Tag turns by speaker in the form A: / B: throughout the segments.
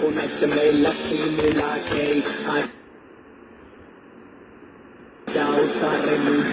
A: Coconut में लस्सी मिला के आ जाओ सारे मूड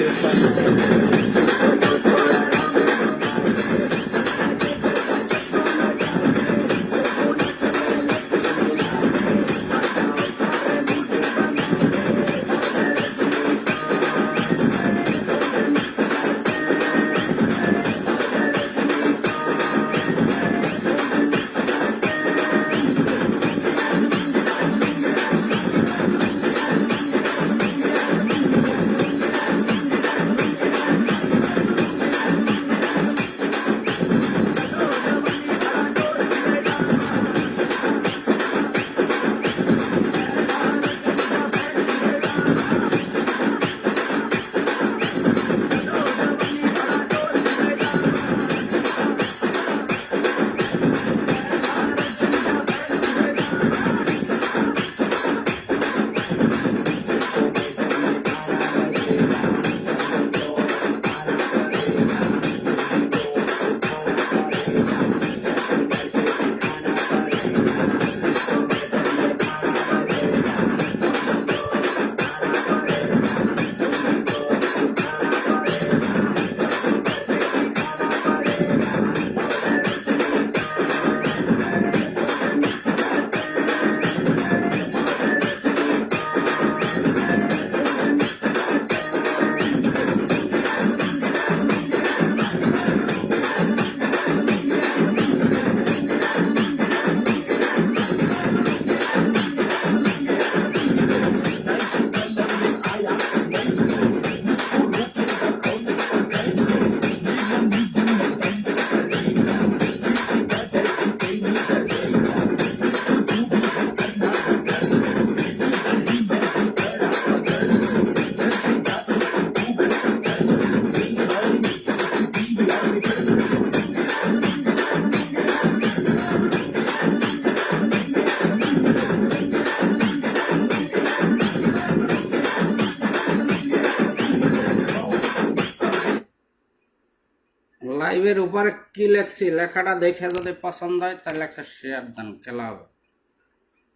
B: লাইভের উপরে কি লেখছি লেখাটা দেখে যদি পছন্দ হয় তাহলে একটা শেয়ার দেন, খেলা হবে।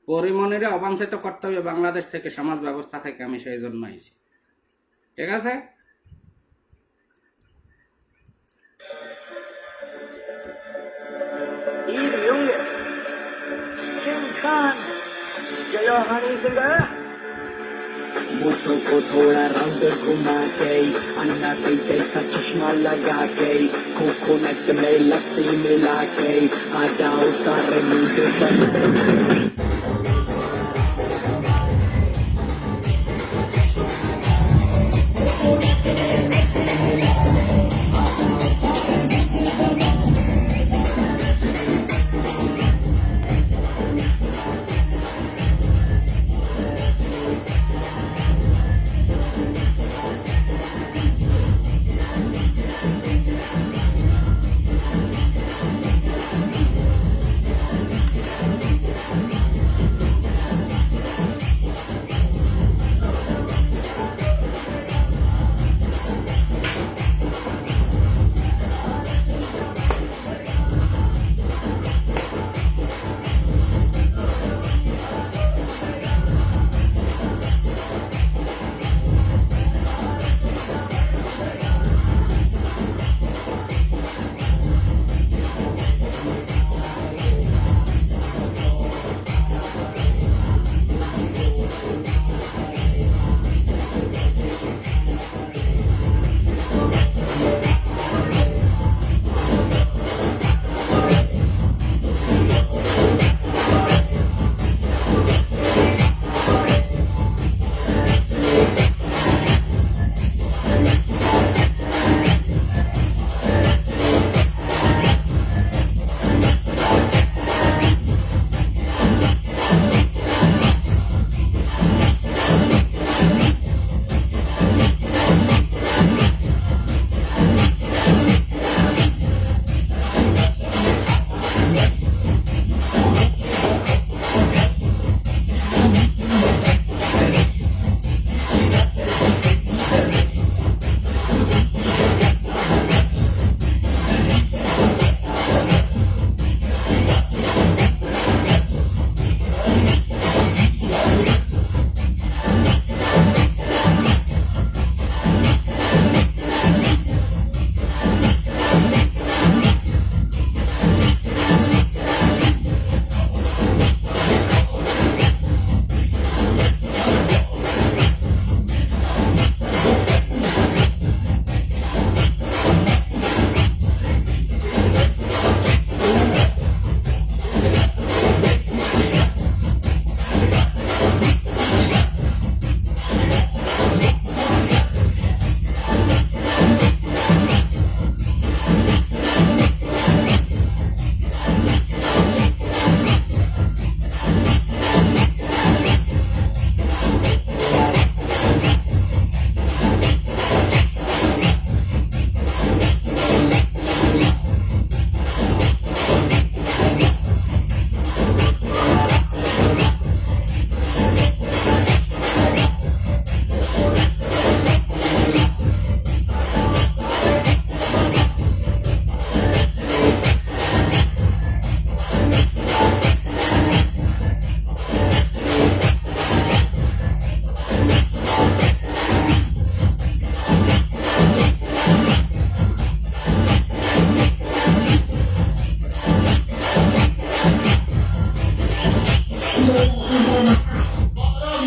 B: পরিমণিরে অবাঞ্ছিত করতে হবে বাংলাদেশ থেকে, সমাজ ব্যবস্থা থেকে, আমি সেই জন্য আইছি। ঠিক আছে,
A: मुझको को थोड़ा रंग घुमा के अन्ना के जैसा चश्मा लगा के कोकोनट में लस्सी मिला के आ जाओ सारे मूड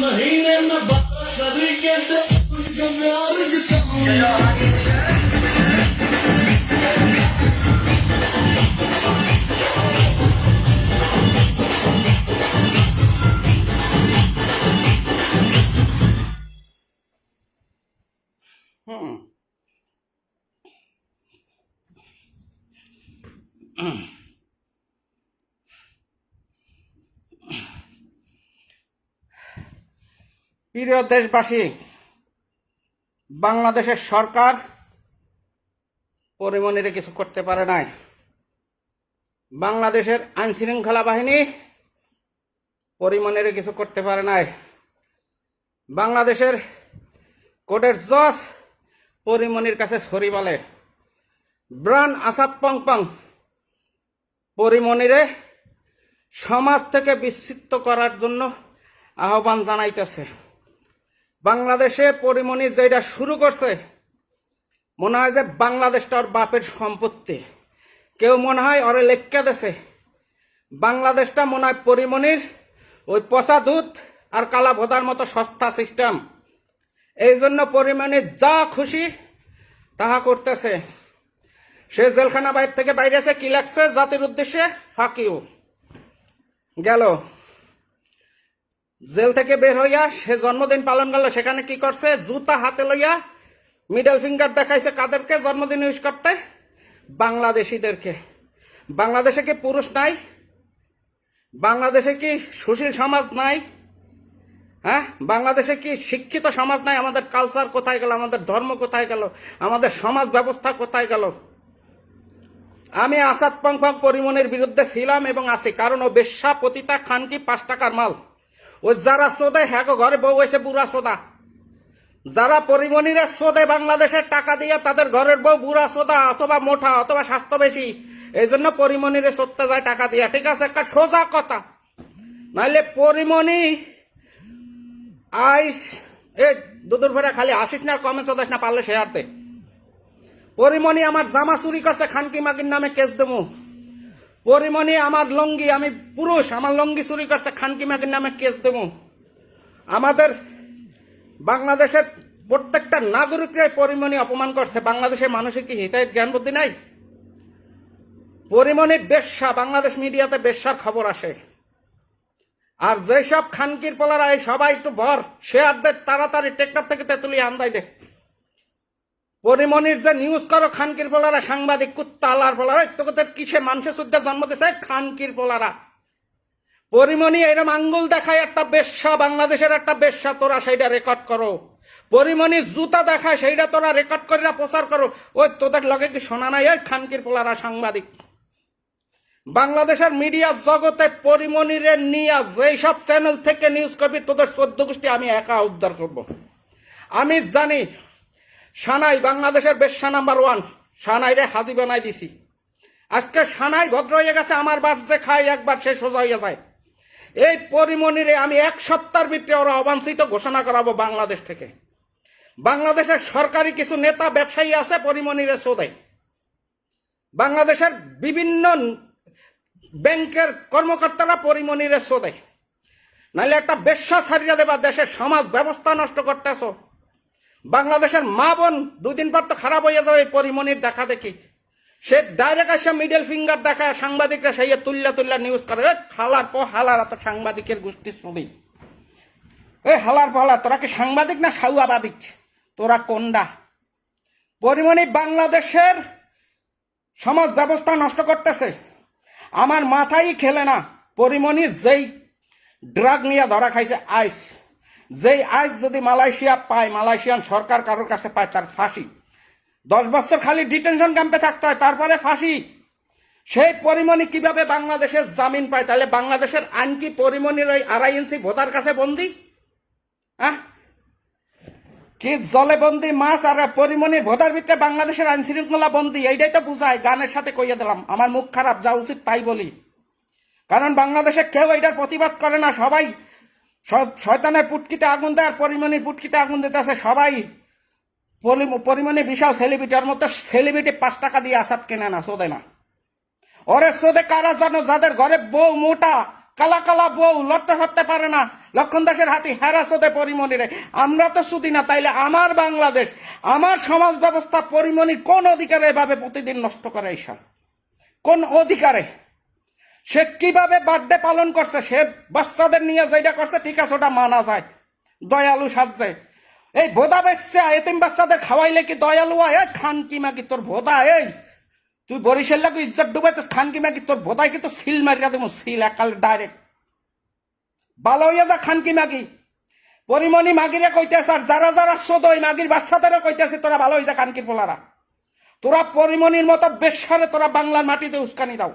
A: महीने में तरीके से तुझको प्यार जताऊं
B: প্রিয় দেশবাসী, বাংলাদেশের সরকার পরিমণিরে কিছু করতে পারে নাই। বাংলাদেশের আইন শৃঙ্খলা বাহিনী পরিমণিরে কিছু করতে পারে নাই। বাংলাদেশের কোর্টের জজ পরিমণির কাছে সরি বলে। ব্রান আসাদ পংপং পরিমণিরে সমাজ থেকে বিচ্ছিন্ন করার জন্য আহ্বান জানাইতেছে। বাংলাদেশে পরিমণি যেটা শুরু করছে, মনে হয় যে বাংলাদেশটা ওর বাপের সম্পত্তি। কেউ মনে হয় ওরে লেখা দেছে। বাংলাদেশটা মনে হয় পরিমণির ওই পচা দুধ আর কালা ভোদার মতো সস্তা সিস্টেম। এই জন্য পরিমণি যা খুশি তাহা করতেছে। সে জেলখানা বাইর থেকে বাইরেছে, কি লাগছে? জাতির উদ্দেশ্যে ফাঁকিও গেল। জেল থেকে বের হইয়া সে জন্মদিন পালন করলো। সেখানে কি করছে? জুতা হাতে লইয়া মিডল ফিঙ্গার দেখাইছে। কাদেরকে জন্মদিন ইউজ করতে? বাংলাদেশিদেরকে। বাংলাদেশে কি পুরুষ নাই? বাংলাদেশে কি সুশীল সমাজ নাই? হ্যাঁ, বাংলাদেশে কি শিক্ষিত সমাজ নাই? আমাদের কালচার কোথায় গেল? আমাদের ধর্ম কোথায় গেল? আমাদের সমাজ ব্যবস্থা কোথায় গেল? আমি আসাদ পংপং পরিমণির বিরুদ্ধে ছিলাম এবং আছি, কারণ ও বেশ্যা, পতিতা, খানকি, 5 টাকার মাল। ও যারা সোদে, হ্যাঁ ঘরে বউ হয়েছে বুড়া সোদা। যারা পরিমণিরে সোদে বাংলাদেশের টাকা দিয়ে, তাদের ঘরের বউ বুড়া সোদা, অথবা মোটা, অথবা স্বাস্থ্য বেশি। এই জন্য পরিমণিরে সত্যি যায় টাকা দিয়া। ঠিক আছে, একটা সোজা কথা। নাইলে পরিমণি আইস এ দুদুর ভরে খালি আসিস না, কমেন্টস দিস না, পারলে শেয়ার দে। পরিমণি আমার জামা চুরি করছে, খানকি মাগির নামে কেস দেবো। পরিমণি আমার লঙ্গি, আমি পুরুষ, আমার লঙ্গি চুরি করছে, খানকি মাগির নামে কেস দেবো। আমাদের বাংলাদেশের প্রত্যেকটা নাগরিকরাই পরিমণি অপমান করছে। বাংলাদেশের মানুষের কি হিতাহিত জ্ঞান বুদ্ধি নাই? পরিমণি বেশ্যা, বাংলাদেশ মিডিয়াতে বেশ্যার খবর আসে। আর যেসব খানকির পোলারা এই সবাই একটু ভর শেয়ার দে, তাড়াতাড়ি টেকটাপ থেকে তেতুলি আন্দাই দে। পরিমণির যে নিউজ করো খানকির পোলারা, সাংবাদিক কুত্তা আলার পোলারা, তোদের কিসে মানুষের শুদ্ধ জন্ম দিছে? খানকির পোলারা। পরিমণি এরম আঙ্গুল দেখায় একটা বেশ্যা, বাংলাদেশের একটা বেশ্যা, তোরা সেইটা রেকর্ড করো। পরিমণি জুতা দেখায়, সেইটা তোরা রেকর্ড করে প্রচার করো। ওই তোদের লগে কি শোনা নাই? ওই খানকির পোলারা সাংবাদিক। বাংলাদেশের মিডিয়া জগতে পরিমণিরে নিয়ে যেই সব চ্যানেল থেকে নিউজ করবি, তোদের 14 গোষ্ঠী আমি একা উদ্ধার করব। আমি জানি সানাই বাংলাদেশের বেশ্যা নাম্বার 1। সানাইরে হাজি বানাই দিছি। আজকে সানাই ভদ্র হয়ে গেছে। আমার বাপ যে খায় একবার সে সোজা হয়ে যায়। এই পরিমণিরে আমি 1 সপ্তাহের ভিতরে ওরা অবাঞ্ছিত ঘোষণা করাবো বাংলাদেশ থেকে। বাংলাদেশের সরকারি কিছু নেতা ব্যবসায়ী আছে পরিমণিরে সোদাই। বাংলাদেশের বিভিন্ন ব্যাংকের কর্মকর্তারা পরিমণিরে সোদাই। নাহলে একটা বেশ্যা ছাড়িয়ে দেবা, দেশের সমাজ ব্যবস্থা নষ্ট করতেছ। বাংলাদেশের মা বোন 2 দিন পর তো খারাপ হয়ে যাবে পরিমণির দেখা দেখি। সে ডাইরেক্ট আসে মিডল ফিঙ্গার দেখায়, সাংবাদিকরা সেই তুল্লা নিউজ করে। হালার পর হালার, এত সাংবাদিকের গোষ্ঠীর ছবি। এই হালার পালার, তোরা কি সাংবাদিক না সাউয়াবাদিক? তোরা কোনডা? পরিমণি বাংলাদেশের সমাজ ব্যবস্থা নষ্ট করতেছে। আমার মাথায় খেলে না। পরিমণি যেই ড্রাগ নিয়ে ধরা খাইছে, আইস, যেই আইস যদি মালয়েশিয়া পায়, মালয়েশিয়ান সরকার কারোর কাছে পায়, তার ফাঁসি। 10 বছর খালি ডিটেনশন ক্যাম্পে থাকতে হয়, তারপরে ফাঁসি। সেই পরিমণি কিভাবে বাংলাদেশের জামিন পায়? তাহলে বাংলাদেশের আইন কি পরিমণির ওই 2.5 ইঞ্চি ভোটার কাছে বন্দি? হ্যাঁ, কি জলে বন্দি মাছ? আর পরিমণির ভোটার ভিতরে বাংলাদেশের আইন শৃঙ্খলা বন্দি। এইটাই তো বুঝায়। গানের সাথে কইয়া দিলাম, আমার মুখ খারাপ, যা উচিত তাই বলি। কারণ বাংলাদেশে কেউ এইটার প্রতিবাদ করে না। সবাই সব শয়তানের পুটকিতে আগুন দেয়, আর পরিমণির পুটকিতে আগুন দিতে আছে সবাই। পরিমণি বিশাল সেলিব্রিটির মতো সেলিব্রিটি 5 টাকা দিয়ে আসাদ কেনে না, সোদে না। ওরে সোদে কারা জানো? যাদের ঘরে বউ মোটা, কালা কালা বউ লড়তে হতে পারে না, লক্ষণ দাসের হাতি হেরাসতে পরিমণিরে। আমরা তো শুধু না, তাইলে আমার বাংলাদেশ, আমার সমাজ ব্যবস্থা পরিমণির কোন অধিকারে এভাবে প্রতিদিন নষ্ট করে? ঈশা কোন অধিকারে? সে কিভাবে বার্থডে পালন করছে, সে বাচ্চাদের নিয়ে যেটা করছে ঠিক আছে, ওটা মানা যায়, দয়ালু সাজছে। এই ভোদা বেচছে এতিম বাচ্চাদের খাওয়াইলে কি দয়ালু হয়? খান কি মাগি তোর ভোদা, এই তুই বরিশাল লাগু ইজ্জত ডুবাইছিস, খান কি মাগি তোর ভোদায় কিন্তু সিল মারিয়া দেবো, সিল একাল ডাইরেক্ট ভালো হইয়া যা। খান কি মাগি পরিমণি মাগিরে কইতেছে, আর যারা যারা শোধ ওই মাগির বাচ্চাদেরও কইতেছে তোরা ভালো হয়ে যা খানকির পোলারা। তোরা পরিমণির মতো বেশ্যারে তোরা বাংলার মাটিতে উস্কানি দাও।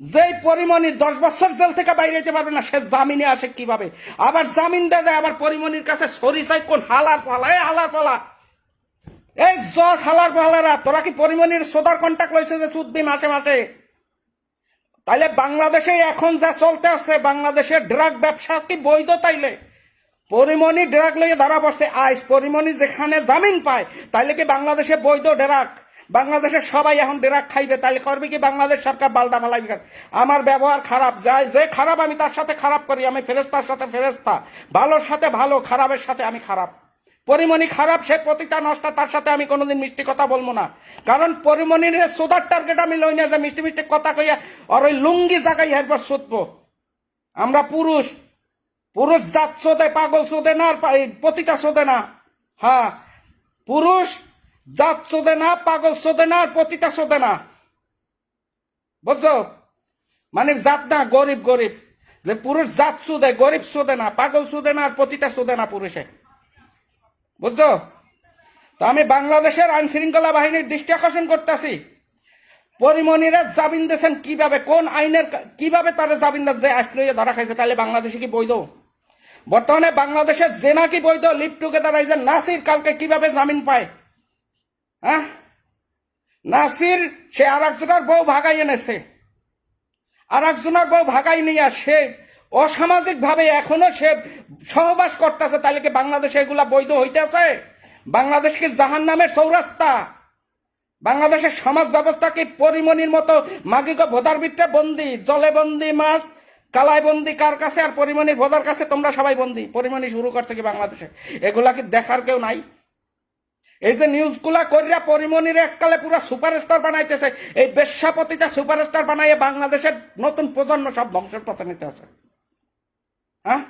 B: যেই পরিমণি 10 বছর জেল থেকে বাইরে যেতে পারবে না, সে জামিনে আসে কিভাবে? আবার জামিন দেয় আবার পরিমণির কাছে সরি চাই কোন হালার পালা? এই হালার পালা, এই জজ হালার পালারা, তোরা কি পরিমণির সোদার কন্ট্যাক্ট লইছে যে সুদ দিই মাসে মাসে? তাইলে বাংলাদেশে এখন যা চলতে আছে, বাংলাদেশের ড্রাগ ব্যবসা কি বৈধ? তাইলে পরিমণি ড্রাগ লইয়ে ধরা পড়ছে আইস, পরিমণি যেখানে জামিন পায়, তাইলে কি বাংলাদেশে বৈধ ড্রাগ? বাংলাদেশের সবাই এখন ড্রাগ খাইবে, তাইলে করবে কি বাংলাদেশ সরকার? বালটা ফালাইবে। আমার ব্যবহার খারাপ, যায় যে খারাপ আমি তার সাথে খারাপ করি, আমি ফেরেস্তার সাথে ফেরেস্তা, ভালোর সাথে ভালো, খারাপের সাথে আমি খারাপ। পরিমণি খারাপ, সে প্রতিটা নষ্ট, তার সাথে আমি কোনোদিন মিষ্টি কথা বলবো না, কারণ পরিমণির সোদার টার্গেট আমি লই না যে মিষ্টি মিষ্টি কথা কইয়া আর ওই লুঙ্গি জাগাই এরপর শুধবো। আমরা পুরুষ, পুরুষ জাত শোধে, পাগল শোধে না, আর প্রতিটা শোধে না। হ্যাঁ, পুরুষ জাত শোধে না, পাগল শোধে না, আর প্রতিটা শোধে না, বুঝছো? মানে জাত না, গরিব গরিব, যে পুরুষ জাত শোধে, গরিব শোধে না, পাগল শোধে না, আর প্রতিটা শোধে না পুরুষে, বুঝছো? তো আমি বাংলাদেশের আইন শৃঙ্খলা বাহিনীর দৃষ্টি আকর্ষণ করতেছি, পরিমণিরা জামিন দিয়েছেন কিভাবে, কোন আইনের, কিভাবে তারা জামিন দেয়? যে আসলে ধরা খাইছে, তাহলে বাংলাদেশে কি বৈধ? বর্তমানে বাংলাদেশের জেনা কি বৈধ? লিভ টুগেদার এই যে নাসির কালকে কিভাবে জামিন পায়? হ্যাঁ, নাসির সে আর একজনের বউ ভাগাই এনেছে, আর একজনের বউ ভাগাই নিয়ে সে অসামাজিক ভাবে এখনো সে সহবাস করতেছে, তাহলে কি বাংলাদেশে এগুলা বৈধ হইতেছে? বাংলাদেশ কি জাহান নামের চৌরাস্তা? বাংলাদেশের সমাজ ব্যবস্থা কি পরিমণির মতো মাগিকে ভোদার ভিতরে বন্দি, জলে বন্দি মাছ, কালায় বন্দি কার কাছে? আর পরিমণির ভোদার কাছে তোমরা সবাই বন্দি। পরিমণি শুরু করছে কি বাংলাদেশে? এগুলা কি দেখার কেউ নাই? এই যে নিউজগুলা করিয়া পরিমণির এককালে পুরো সুপারস্টার বানাইতেছে, এই বেশ্যাপতিটা সুপারস্টার বানাইয়ে বাংলাদেশের নতুন প্রজন্ম সব ধ্বংসের পথে নিতে আছে। হ্যাঁ,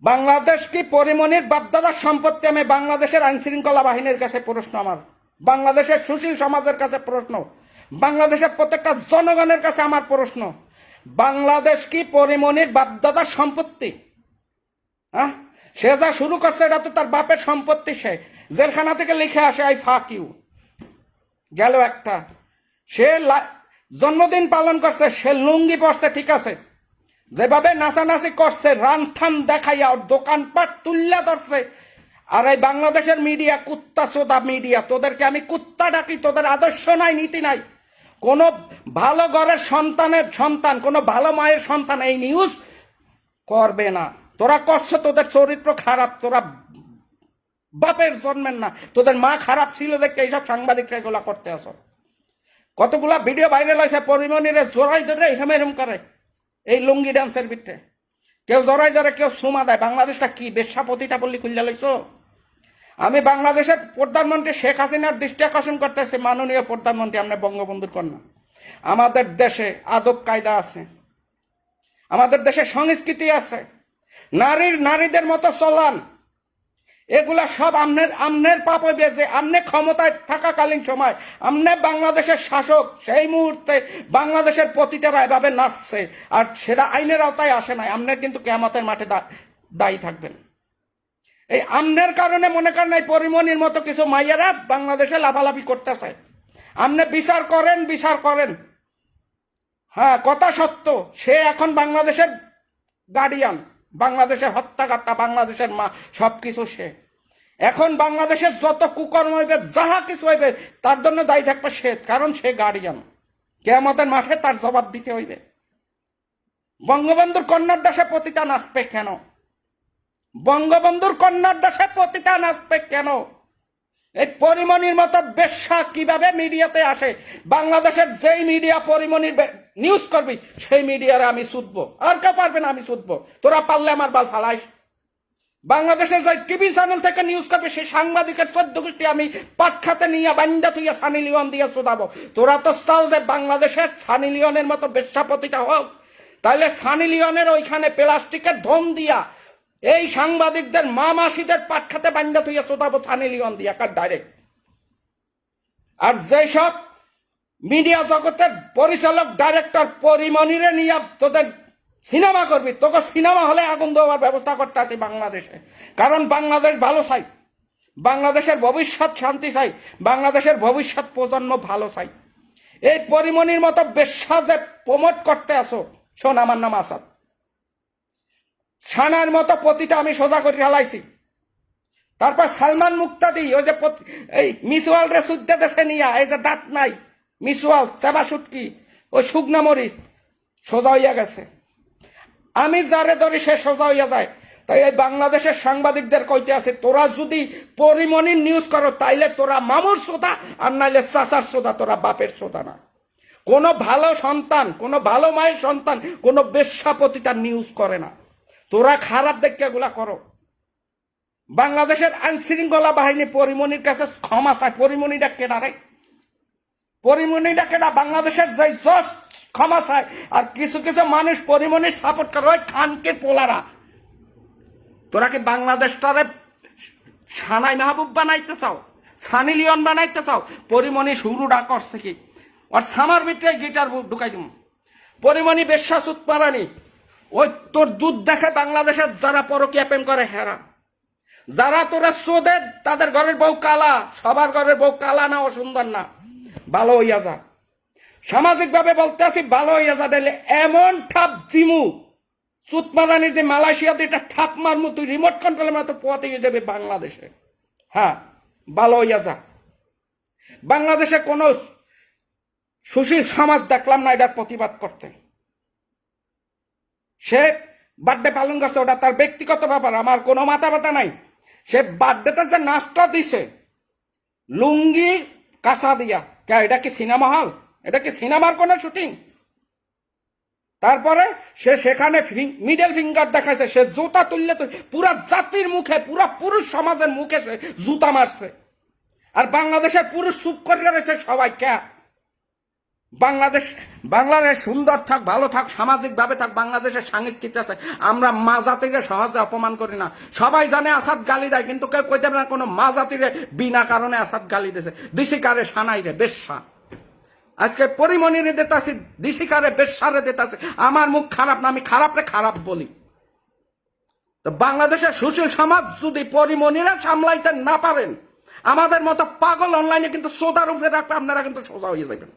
B: বাংলাদেশ কি পরিমণির বাপদাদার সম্পত্তি? আমি বাংলাদেশের আইন শৃঙ্খলা বাহিনীর কাছে প্রশ্ন, আমার বাংলাদেশের সুশীল সমাজের কাছে প্রশ্ন, বাংলাদেশের প্রত্যেকটা জনগণের কাছে আমার প্রশ্ন, বাংলাদেশ কি পরিমণির বাপদাদার সম্পত্তি? হ্যাঁ, সে যা শুরু করছে এটা তো তার বাপের সম্পত্তি। সে জেলখানা থেকে লিখে আসে আই ফাক ইউ, গেল একটা। সে জন্মদিন পালন করছে, সে লুঙ্গি পরছে, ঠিক আছে, যেভাবে নাচানাচি করছে, রানথান দেখাইয়া ওর দোকানপাট তুল্লা ধরছে। আর এই বাংলাদেশের মিডিয়া কুত্তা চোদা মিডিয়া, তোদেরকে আমি কুত্তা ডাকি, তোদের আদর্শ নাই, নীতি নাই। কোনো ভালো ঘরের সন্তানের সন্তান, কোনো ভালো মায়ের সন্তান এই নিউজ করবে না। তোরা করছো, তোদের চরিত্র খারাপ, তোরা বাপের জন্মের না, তোদের মা খারাপ ছিল দেখে এইসব সাংবাদিকরা এগুলা করতে আসো। কতগুলা ভিডিও ভাইরাল হয়েছে, পরিমণিরে জোরাই ধরে এরম করে এই লুঙ্গি ডান্সের ভিতরে, কেউ জড়াই ধরে, কেউ সুমা দেয়। বাংলাদেশটা কি বেশ্যাপতিটা বললি খুললে লইছো? আমি বাংলাদেশের প্রধানমন্ত্রী শেখ হাসিনার দৃষ্টি আকর্ষণ করতেছি, মাননীয় প্রধানমন্ত্রী, আমরা বঙ্গবন্ধুর কন্যা, আমাদের দেশে আদব কায়দা আছে, আমাদের দেশে সংস্কৃতি আছে, নারীদের মতো চলান, এগুলা সব আমনের পাপ হইবে যে আমনে ক্ষমতায় থাকাকালীন সময় আমনে বাংলাদেশের শাসক, সেই মুহূর্তে বাংলাদেশের পতিতারা এভাবে নাচছে, আর সেটা আইনের আওতায় আসে নাই। আমনে কিন্তু কিয়ামতের মাঠে দায়ী থাকবেন। এই আমনের কারণে মনে করেন এই পরিমণির মতো কিছু মাইয়ারা বাংলাদেশে লাফালাফি করতেছে। আমনে বিচার করেন। হ্যাঁ, কথা সত্য, সে এখন বাংলাদেশের গার্ডিয়ান, বাংলাদেশের হত্যাকর্তা, বাংলাদেশের মা, সবকিছু সে। এখন বাংলাদেশের যত কুকর্ম হইবে, যাহা কিছু হইবে, তার জন্য দায়ী থাকবে সে, কারণ সে গার্ডিয়ান। কিয়ামতের মাঠে তার জবাব দিতে হইবে। বঙ্গবন্ধুর কন্যার দেশে পতিতা নাচবে কেন? বঙ্গবন্ধুর কন্যার দেশে পতিতা নাচবে কেন? এই পরিমণির মতো বেশ্যা কিভাবে মিডিয়াতে আসে? বাংলাদেশের যেই মিডিয়া পরিমণির নিউজ করবি সেই মিডিয়ারে আমি ছুটবো, আর কে পারবে না আমি ছুটবো। তোরা পারলে আমার বাল ফালাইস। বাংলাদেশের যে টিভি চ্যানেল থেকে নিউজ করবে সেই সাংবাদিকের 14 গোষ্ঠী আমি পাট খাতে নিয়ে বান্দা তুইয়া সানি লিওন দিয়ে শোধাবো। তোরা তো চাও যে বাংলাদেশের সানি লিওনের মতো বেশ্যাপতিটা হোক, তাহলে সানি লিওনের ওইখানে প্লাস্টিকের ধন দিয়া এই সাংবাদিকদের মা মাসিদের পাট খাতে বান্দা তুইয়া শোধাবো সানি লিওন দিয়া কার ডাইরেক্ট। আর যেসব মিডিয়া জগতের পরিচালক ডাইরেক্টর পরিমণিরে নিয়ে তোদের সিনেমা করবি, তোকে সিনেমা হলে আগুন দেওয়ার ব্যবস্থা করতে আছি বাংলাদেশে। কারণ বাংলাদেশ ভালো চাই, বাংলাদেশের ভবিষ্যৎ শান্তি চাই, বাংলাদেশের ভবিষ্যৎ প্রজন্ম ভালো চাই। এই পরিমণির মতো বেশ্যা যে প্রমোট করতে আসো, শোন আমার নাম আসাদ। সানার মতো পতিটা আমি সোজা করে ফেলাইছি। তারপর সালমান মুক্তাদি ওই যে এই মিসওয়াল রে সুদ্দে দেশে নিয়া, এই যে দাঁত নাই মিসওয়াল চাবা সুটকি ওই শুকনা মরিচ সোজা হইয়া গেছে। আমি যারে ধরি সে সোজা হইয়া যায়। তাই এই বাংলাদেশের সাংবাদিকদের কইতে আছে, তোরা যদি পরিমণির নিউজ করো তাইলে তোরা মামুর সোদা, আর নাইলে চাচার সোদা, তোরা বাপের সোদা না। কোনো ভালো সন্তান, কোনো ভালো মায়ের সন্তান কোনো বেশ্যাপতিটা নিউজ করে না। তোরা খারাপ দেখে এগুলা করো। বাংলাদেশের আইন শৃঙ্খলা বাহিনী পরিমণির কাছে ক্ষমা চায়। পরিমণিটা কেডা রে? পরিমণিটা কেডা? বাংলাদেশের যে জজ ক্ষমা চায়। আর কিছু কিছু মানুষ পরিমণির সাপোর্ট করে, ওই খানকে পোলারা। তোরা কি বাংলাদেশটারে সানাই মাহবুব বানাইতে চাও, সানি লিওন বানাইতে চাও? পরিমণি শুরুটা করছে কি? আর সামার ভিতরে গিটার ঢুকাই দিব। পরিমণি বেশ্যা সুত পারানি। ওই তোর দুধ দেখে বাংলাদেশের যারা পরকীয়া প্রেম করে হেরা, যারা তোরা সোদে তাদের ঘরের বউ কালা। সবার ঘরের বউ কালা না, অসুন্দর না, ভালো হইয়া যা। সামাজিক ভাবে বলতে আসি, ভালো হইয়া যা। দিলে এমন ঠাপ দিমু সুতমারানির যে মালয়েশিয়াতে এটা ঠাপ মারমু, তুই রিমোট কন্ট্রোলের মতো পথে যাবে বাংলাদেশে। হ্যাঁ, ভালো হইয়া যা। বাংলাদেশে কোন সুশীল সমাজ দেখলাম না এটার প্রতিবাদ করতে। সে বার্থডে পালন করছে, ওটা তার ব্যক্তিগত ব্যাপার, আমার কোনো মাথা ব্যথা নাই। সে বার্থডেতে যে নাচটা দিছে লুঙ্গি কাঁচা দিয়া, কে এটা কি সিনেমা হল? এটা কি সিনেমার কোন শুটিং? তারপরে সে সেখানে মিডল ফিঙ্গার দেখাইছে, সে জুতা তুললে পুরা জাতির মুখে, পুরা পুরুষ সমাজের মুখে সে জুতা মারছে। আর বাংলাদেশের পুরুষ চুপ করে রয়েছে সবাই। কে? বাংলাদেশ সুন্দর থাক, ভালো থাক, সামাজিক ভাবে থাক, বাংলাদেশের সংস্কৃতি আছে। আমরা মা জাতিরে সহজে অপমান করি না। সবাই জানে আসাদ গালি দেয়, কিন্তু কেউ কইতে পারে না কোনো মা জাতিরে বিনা কারণে আসাদ গালি দিয়েছে। দিশিকারে সানাই রে বেশ্যা। আজকে পরিমণিরে দিতাছি, দিশিকারে বেশ্যারে দিতাছি। আমার মুখ খারাপ না, আমি খারাপ রে খারাপ বলি। তো বাংলাদেশের সুশীল সমাজ যদি পরিমণিরা সামলাইতে না পারেন, আমাদের মতো পাগল অনলাইনে কিন্তু সোদার উপরে রাখলে আপনারা কিন্তু সোজা হয়ে যাবেন।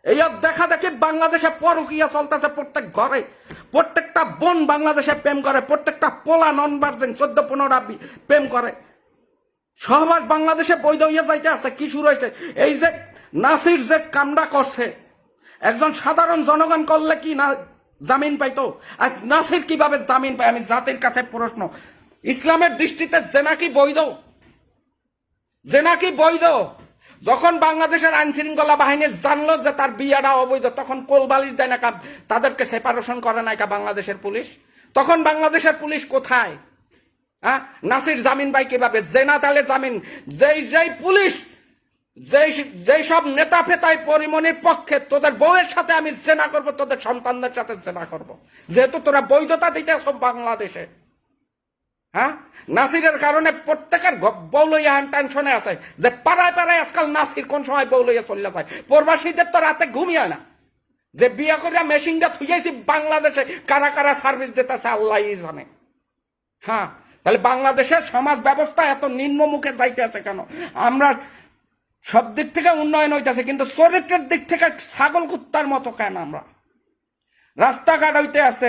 B: এই দেখা দেখি বাংলাদেশে পরকীয়া চলতেছে প্রত্যেক ঘরে। প্রত্যেকটা বোন বাংলাদেশে প্রেম করে, প্রত্যেকটা পোলা নন ভার্জিন 14-15 প্রেম করে। সবাই বাংলাদেশে বৈধ হইয়া যাইতে আছে। কি শুরু হয়েছে? এই যে নাসির যে কামটা করছে, একজন সাধারণ জনগণ করলে কি না জামিন পাইতো? আজ নাসির কিভাবে জামিন পায়? আমি জাতির কাছে প্রশ্ন। ইসলামের দৃষ্টিতে জেনা কি বৈধ? জেনা কি বৈধ? যখন বাংলাদেশের আইন শৃঙ্খলা বাহিনী জানলো যে তার বিয়াটা অবৈধ, তখন কোলবালিশ দেয় না, তাদেরকে সেপারেশন করে নাই বাংলাদেশের পুলিশ? তখন বাংলাদেশের পুলিশ কোথায়? হ্যাঁ, নাসির জামিন পাই কিভাবে? জেনা তাহলে জামিন। যেই পুলিশ, যেই সব নেতা ফেতায় পরিমণির পক্ষে, তোদের বউয়ের সাথে আমি জেনা করব, তোদের সন্তানদের সাথে জেনা করব, যেহেতু তোরা বৈধতা দিতে সব বাংলাদেশে। হ্যাঁ, নাসিরের কারণে প্রত্যেকের বউ লইয়া টেনশনে আছে যে পাড়ায় পাড়ায় আজকাল নাসির কোন সময় বউ লইয়া চলে যায়। প্রবাসীদের তো রাতে ঘুমিয়ে না, যে বিয়া করিয়া মেশিনটা থুইয়াছি বাংলাদেশে কারা কারা সার্ভিস দিতেছে আল্লাহ জানে। হ্যাঁ, তাহলে বাংলাদেশের সমাজ ব্যবস্থা এত নিম্নমুখে যাইতে আছে কেন? আমরা সব দিক থেকে উন্নয়ন হইতেছে, কিন্তু চরিত্রের দিক থেকে ছাগল কুত্তার মতো কেন? আমরা রাস্তাঘাট হইতে আছে,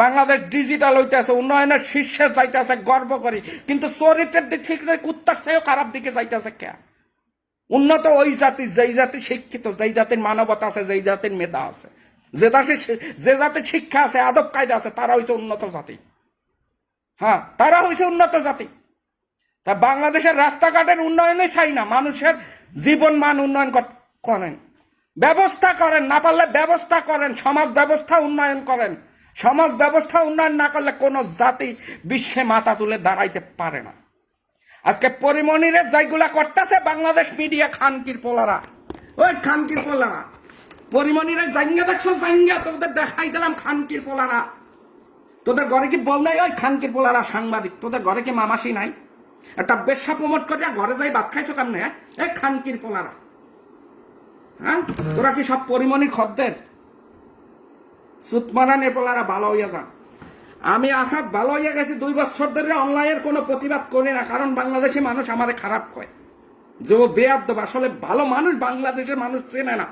B: বাংলাদেশ ডিজিটাল হইতে আছে, উন্নয়নের শীর্ষে যাইতে আছে, গর্ব করি, কিন্তু চরিত্রের দিক থেকে কুত্তার চেয়েও খারাপ দিকে যাইতে আছে কে? উন্নত ওই জাতি, যেই জাতি শিক্ষিত, যেই জাতির মানবতা আছে, যেই জাতির মেধা আছে, যে জাতির শিক্ষা আছে, আদব কায়দা আছে, তারা হইছে উন্নত জাতি। হ্যাঁ, তারা হইছে উন্নত জাতি। তা বাংলাদেশের রাস্তাঘাটের উন্নয়নই চাই না, মানুষের জীবন মান উন্নয়ন করেন। ব্যবস্থা করেন, না পারলে ব্যবস্থা করেন, সমাজ ব্যবস্থা উন্নয়ন করেন। সমাজ ব্যবস্থা উন্নয়ন না করলে কোনো জাতি বিশ্বে মাথা তুলে দাঁড়াইতে পারে না। আজকে পরিমণিরে যাইগুলা করতেছে বাংলাদেশ মিডিয়া খানকির পোলারা, ওই খানকির পোলারা পরিমণিরে জাঙ্গা দেখছো, জাঙ্গা তোদের দেখাই দিলাম খানকির পোলারা। তোদের ঘরে কি বল নাই? ওই খানকির পোলারা সাংবাদিক, তোদের ঘরে কি মামাসি নাই? একটা বেশ্যা প্রমোট করে ঘরে যাই ভাত খাইছো কেমনে? এই খানকির পোলারা, হ্যাঁ তোরা কি সব পরিমণির খদ্দের? সুতমারানের পোলারা ভালো হইয়া যান। আমি আসাদ ভালো হইয়া গেছি 2 বছর ধরে অনলাইনের কোনো প্রতিবাদ করি না, কারণ বাংলাদেশি মানুষ আমারে খারাপ কয় যে ও বেয়াদব। আসলে ভালো মানুষ বাংলাদেশের মানুষ চেনে না,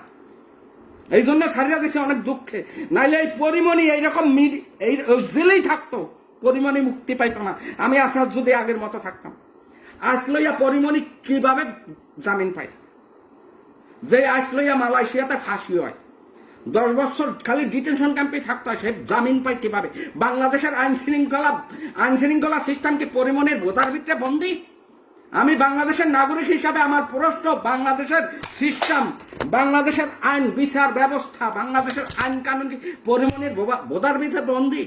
B: এই জন্য ছাড়িয়ে দিছে অনেক দুঃখে। নাইলে এই পরিমণি এইরকম এই জেলেই থাকতো, পরিমণি মুক্তি পাইতো না। আমি আসাদ যদি আগের মতো থাকতাম। আসলইয়া পরিমণি কিভাবে জামিন পায়? যে আসলইয়া মালয়েশিয়াতে ফাঁসি হয়, 10 বছর খালি ডিটেনশন ক্যাম্পে থাকতে হয়, সে জামিন পায় কিভাবে? বাংলাদেশের আইন শৃঙ্খলা সিস্টেম কি পরিমণির বোধার ভিতরে বন্দী? আমি বাংলাদেশের নাগরিক হিসাবে আমার প্রশ্ন, বাংলাদেশের সিস্টেম, বাংলাদেশের আইন বিচার ব্যবস্থা, বাংলাদেশের আইন কানুন কি পরিমণির বোধার ভিতরে বন্দী?